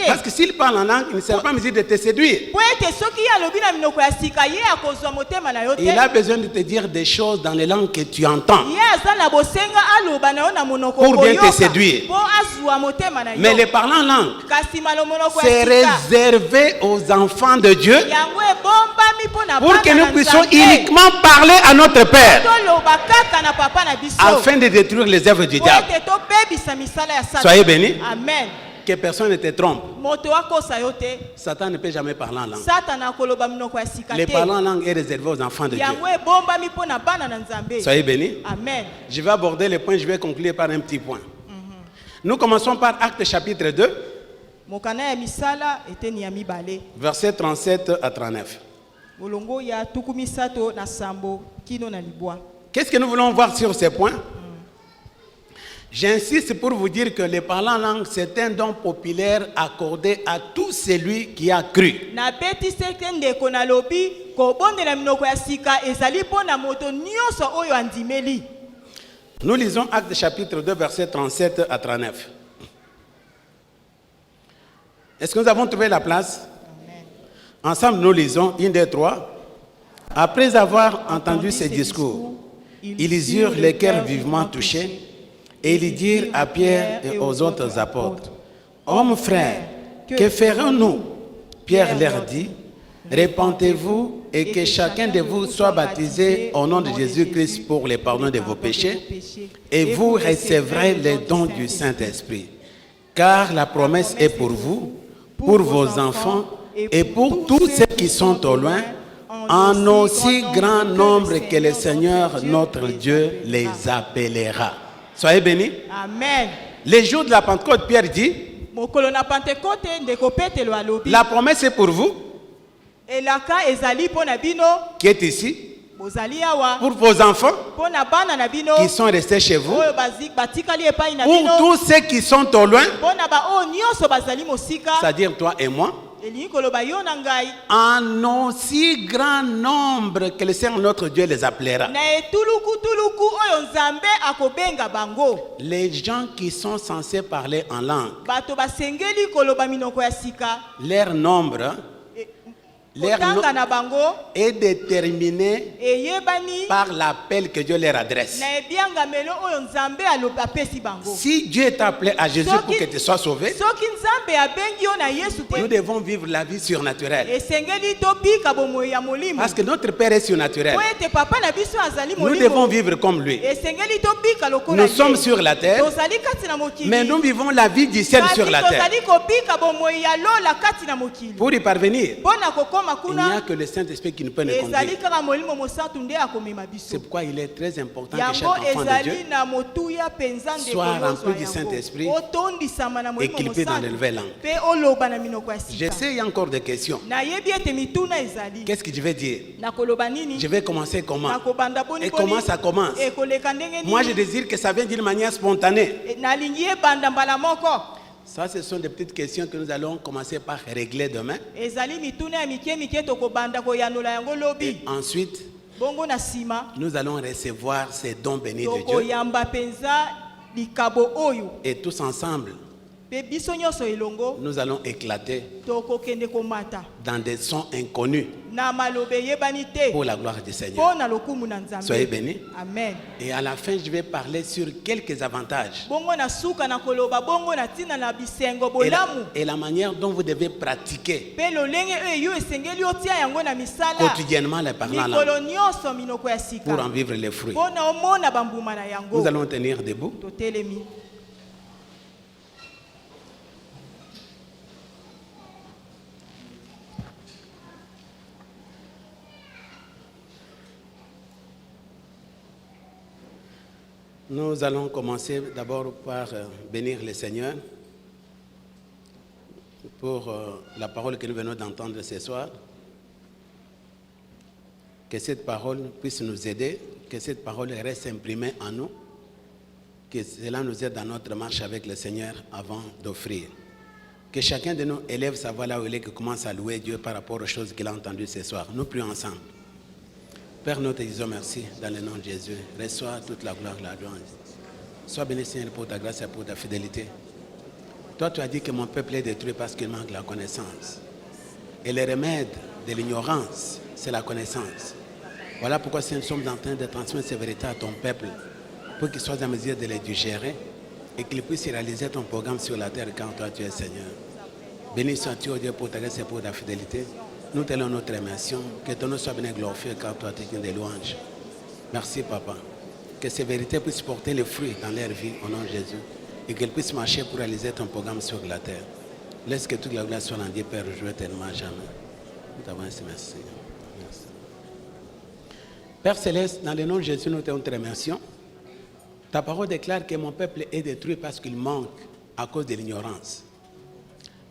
Parce que s'il parle en langue, il ne sera pas en mesure de te séduire. Il a besoin de te dire des choses dans les langues que tu entends pour bien te séduire. Mais le parler en langue, c'est réservé aux enfants de Dieu pour que nous puissions uniquement parler à notre Père afin de détruire les œuvres du diable. Soyez bénis. Amen. Que personne ne te trompe. Satan ne peut jamais parler en langue. Le parler en langue est réservé aux enfants de Dieu. Soyez bénis. Amen. Je vais aborder les points, je vais conclure par un petit point. Nous commençons par Actes chapitre 2, versets 37 à 39. Qu'est-ce que nous voulons voir sur ces points? J'insiste pour vous dire que le parler en langue, c'est un don populaire accordé à tout celui qui a cru. Na beti seke ndeko na lobi kobondela minoko ya sika ezali pona moto nyonso oyo andimeli. Nous lisons Actes chapitre 2 versets 37 à 39. Est-ce que nous avons trouvé la place? Amen. Ensemble, nous lisons 1, 2, 3. Après avoir entendu ces discours, ils eurent les cœurs vivement touchés et ils dirent à Pierre et aux autres apôtres, « Hommes frères, que ferons-nous » Pierre leur dit, « Repentez-vous et que chacun de vous soit baptisé au nom de Jésus-Christ pour le pardon de vos péchés et vous recevrez les dons du Saint-Esprit. Car la promesse est pour vous, pour vos enfants et pour tous ceux qui sont au loin, en aussi grand nombre que le Seigneur notre Dieu les appellera. » Soyez bénis. Amen. Les jours de la Pentecôte, Pierre dit, Mokolo na Pentecôte ndeko Petelo alobi. la promesse est pour vous, Elaka ezali pona bino qui êtes ici, bozali awa. pour vos enfants Pona bana na bino qui sont restés chez vous, oyo batikali epai na pour bino. tous ceux qui sont au loin, Pona ba oyo nyonso bazali mosika. c'est-à-dire toi et moi, Elingi koloba yo na ngai. en aussi grand nombre que le Seigneur notre Dieu les appellera. Na etuluku oyo nzambe akobenga bango. Les gens qui sont censés parler en langue, Bato basengeli koloba minoko ya sika. leur nombre Kotanga na bango est déterminé eyebani par l'appel que Dieu leur adresse. na ebiangamelo oyo nzambe apesi bango. Si Dieu t'a appelé à Jésus pour que tu sois sauvé, Soki nzambe abengi yo na Yesu nous te. devons vivre la vie surnaturelle. Esengeli tobika bomoi ya molimo. Parce que notre Père est surnaturel. Po ete papa na biso azali Nous devons molimo. vivre comme lui. Esengeli tobika lokola Nous ye. sommes sur la terre, Tozali kati na mokili. mais nous vivons la vie du ciel sur la terre. Tozali kobika bomoi ya lola kati na mokili. Pour y parvenir, Pona kokoma il n'y a kuna que le Saint-Esprit qui nous peut nous ezali conduire. kaka molimo mosantu nde akomema biso. C'est pourquoi il est très important que Yango chaque enfant de Dieu ezali na motuya penza ndeko soit nyonso rempli du yango. Saint-Esprit Otondisama na et molimo qu'il prie dans les mosantu. nouvelles langues. Pe oloba na minoko ya Je sika. sais, il y a encore des questions. Nayebi ete mituna ezali. Qu'est-ce que je vais dire? Nakoloba nini? Je vais commencer comment? Nakobanda boni Et boni. comment ça commence? Ekoleka ndenge nini? Moi, je désire que ça vienne d'une manière spontanée. Nalingi ebanda mbala moko. Ça, ce sont des petites questions que nous allons commencer par régler demain. Ezali mituna ya mike tokobanda koyanola yango Et lobi. ensuite, Bongo na sima nous allons recevoir ces dons bénis de Dieu. tokoyamba penza likabo oyo. Et tous ensemble, Pe biso nyonso elongo nous allons éclater tokokende komata. dans des sons inconnus Na malobe yebani te. pour la gloire du Seigneur. Pona lokumu na nzambe. Soyez bénis. Amen. Et à la fin, je vais parler sur quelques avantages Bongo na suka na koloba bongo na tina na bisengo et bolamu. la manière dont vous devez pratiquer Pe lolenge eyo esengeli otia yango na misala. quotidiennement les parler en langue Mikolo nyonso minoko ya sika. pour en vivre les fruits. Pona omona bambuma na yango. Nous allons tenir debout. Totelemi. Nous allons commencer d'abord par bénir le Seigneur pour la parole que nous venons d'entendre ce soir. Que cette parole puisse nous aider, que cette parole reste imprimée en nous, que cela nous aide dans notre marche avec le Seigneur avant d'offrir. Que chacun de nous élève sa voix là où il est, que commence à louer Dieu par rapport aux choses qu'il a entendues ce soir. Nous prions ensemble. Père, nous te disons merci dans le nom de Jésus. Reçois toute la gloire, la louange. Sois béni, Seigneur, pour ta grâce et pour ta fidélité. Toi, tu as dit que mon peuple est détruit parce qu'il manque la connaissance. Et le remède de l'ignorance, c'est la connaissance. Voilà pourquoi nous sommes en train de transmettre ces vérités à ton peuple, pour qu'il soit en mesure de les digérer et qu'il puisse réaliser ton programme sur la terre quand toi tu es Seigneur. Béni sois-tu, oh Dieu, pour ta grâce et pour ta fidélité. Nous te donnons notre remerciation. Que ton nom soit béni et glorifié car toi tu es des louanges. Merci, Papa. Que ces vérités puissent porter les fruits dans leur vie au nom de Jésus et qu'elles puissent marcher pour réaliser ton programme sur la terre. Laisse que toute la gloire soit en Dieu, Père, jouer tellement jamais. Nous t'avons ainsi merci. Merci. Père Céleste, dans le nom de Jésus, nous te remercions. Ta parole déclare que mon peuple est détruit parce qu'il manque à cause de l'ignorance.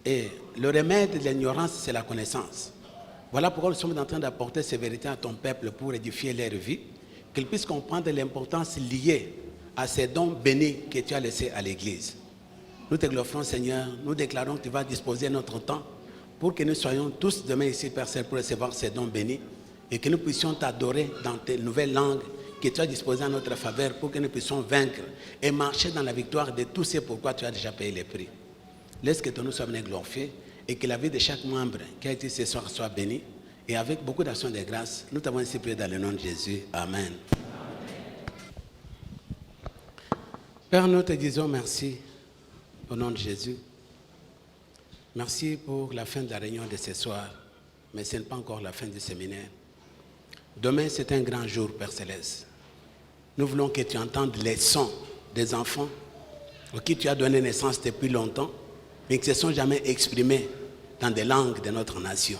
Et le remède de l'ignorance, c'est la connaissance. Voilà pourquoi nous sommes en train d'apporter ces vérités à ton peuple pour édifier leur vie, qu'ils puissent comprendre l'importance liée à ces dons bénis que tu as laissés à l'Église. Nous te glorifions, Seigneur. Nous déclarons que tu vas disposer notre temps pour que nous soyons tous demain ici, Père Saint, pour recevoir ces dons bénis et que nous puissions t'adorer dans tes nouvelles langues que tu as disposées en notre faveur pour que nous puissions vaincre et marcher dans la victoire de tous ces pourquoi tu as déjà payé les prix. Laisse que ton nom soit glorifié et que la vie de chaque membre qui a été ce soir soit bénie. Et avec beaucoup d'actions de grâce, nous t'avons ainsi prié dans le nom de Jésus. Amen. Père, nous te disons merci au nom de Jésus. Merci pour la fin de la réunion de ce soir, mais ce n'est pas encore la fin du séminaire. Demain, c'est un grand jour, Père Céleste. Nous voulons que tu entendes les sons des enfants auxquels tu as donné naissance depuis longtemps, mais qui ne se sont jamais exprimés dans des langues de notre nation.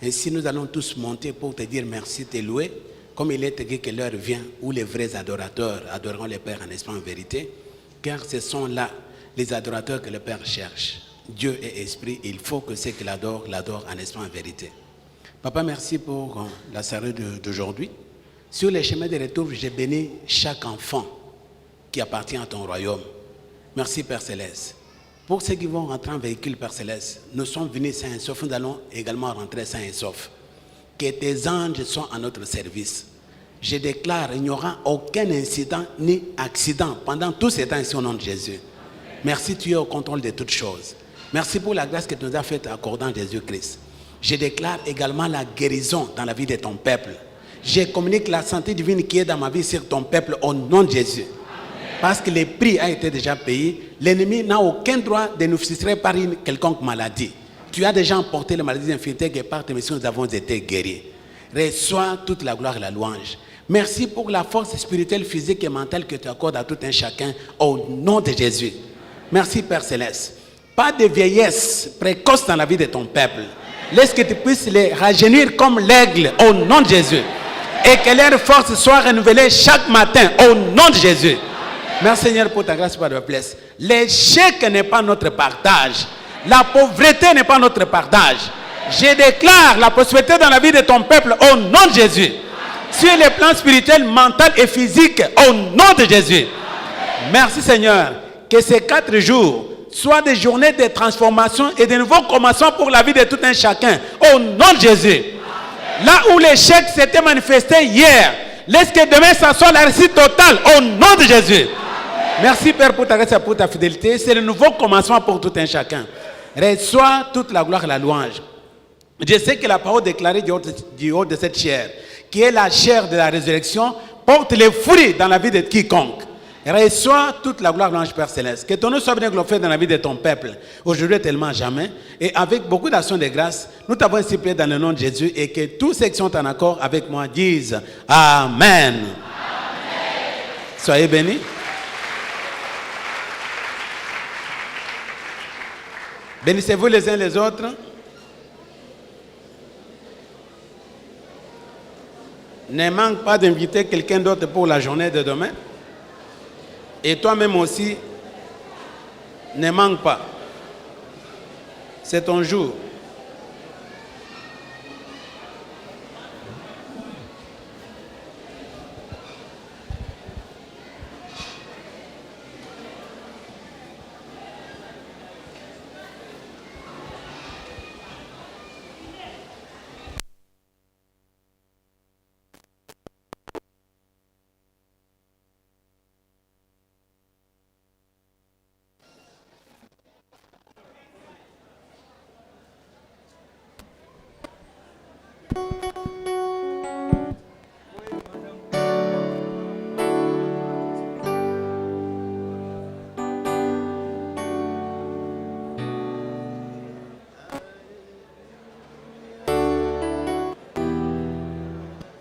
Ainsi, nous allons tous monter pour te dire merci, te louer, comme il est écrit que l'heure vient où les vrais adorateurs adoreront le Père en esprit en vérité, car ce sont là les adorateurs que le Père cherche. Dieu est esprit, il faut que ceux qui l'adorent en esprit en vérité. Papa, merci pour la soirée d'aujourd'hui. Sur les chemins de retour, j'ai béni chaque enfant qui appartient à ton royaume. Merci, Père Céleste. Pour ceux qui vont rentrer en véhicule, Père Céleste, nous sommes venus sains et saufs, nous allons également rentrer sains et saufs. Que tes anges soient à notre service. Je déclare, il n'y aura aucun incident ni accident pendant tout ce temps ici au nom de Jésus. Merci, tu es au contrôle de toutes choses. Merci pour la grâce que tu nous as faite accordant Jésus-Christ. Je déclare également la guérison dans la vie de ton peuple. Je communique la santé divine qui est dans ma vie sur ton peuple au nom de Jésus. Parce que le prix a été déjà payé. L'ennemi n'a aucun droit de nous frustrer par une quelconque maladie. Tu as déjà emporté les maladies infectées et par tes missions nous avons été guéris. Reçois toute la gloire et la louange. Merci pour la force spirituelle, physique et mentale que tu accordes à tout un chacun au nom de Jésus. Merci Père Céleste. Pas de vieillesse précoce dans la vie de ton peuple. Laisse que tu puisses les rajeunir comme l'aigle au nom de Jésus. Et que leur force soit renouvelée chaque matin au nom de Jésus. Merci Seigneur pour ta grâce et pour ta place. L'échec n'est pas notre partage. La pauvreté n'est pas notre partage. Je déclare la prospérité dans la vie de ton peuple au nom de Jésus. Sur les plans spirituels, mental et physique au nom de Jésus. Merci Seigneur. Que ces 4 jours soient des journées de transformation et de nouveaux commencements pour la vie de tout un chacun au nom de Jésus. Là où l'échec s'était manifesté hier, laisse que demain ça soit la réussite totale au nom de Jésus. Merci Père pour ta grâce et pour ta fidélité. C'est le nouveau commencement pour tout un chacun. Reçois toute la gloire et la louange. Je sais que la parole déclarée du haut de cette chair, qui est la chair de la résurrection, porte les fruits dans la vie de quiconque. Reçois toute la gloire de l'ange Père Céleste. Que ton nom soit bien glorifié dans la vie de ton peuple, aujourd'hui tellement jamais. Et avec beaucoup d'actions de grâce, nous t'avons ainsi prié dans le nom de Jésus et que tous ceux qui sont en accord avec moi disent Amen. Amen. Soyez bénis. Bénissez-vous les uns les autres. Ne manque pas d'inviter quelqu'un d'autre pour la journée de demain. Et toi-même aussi, ne manque pas. C'est ton jour.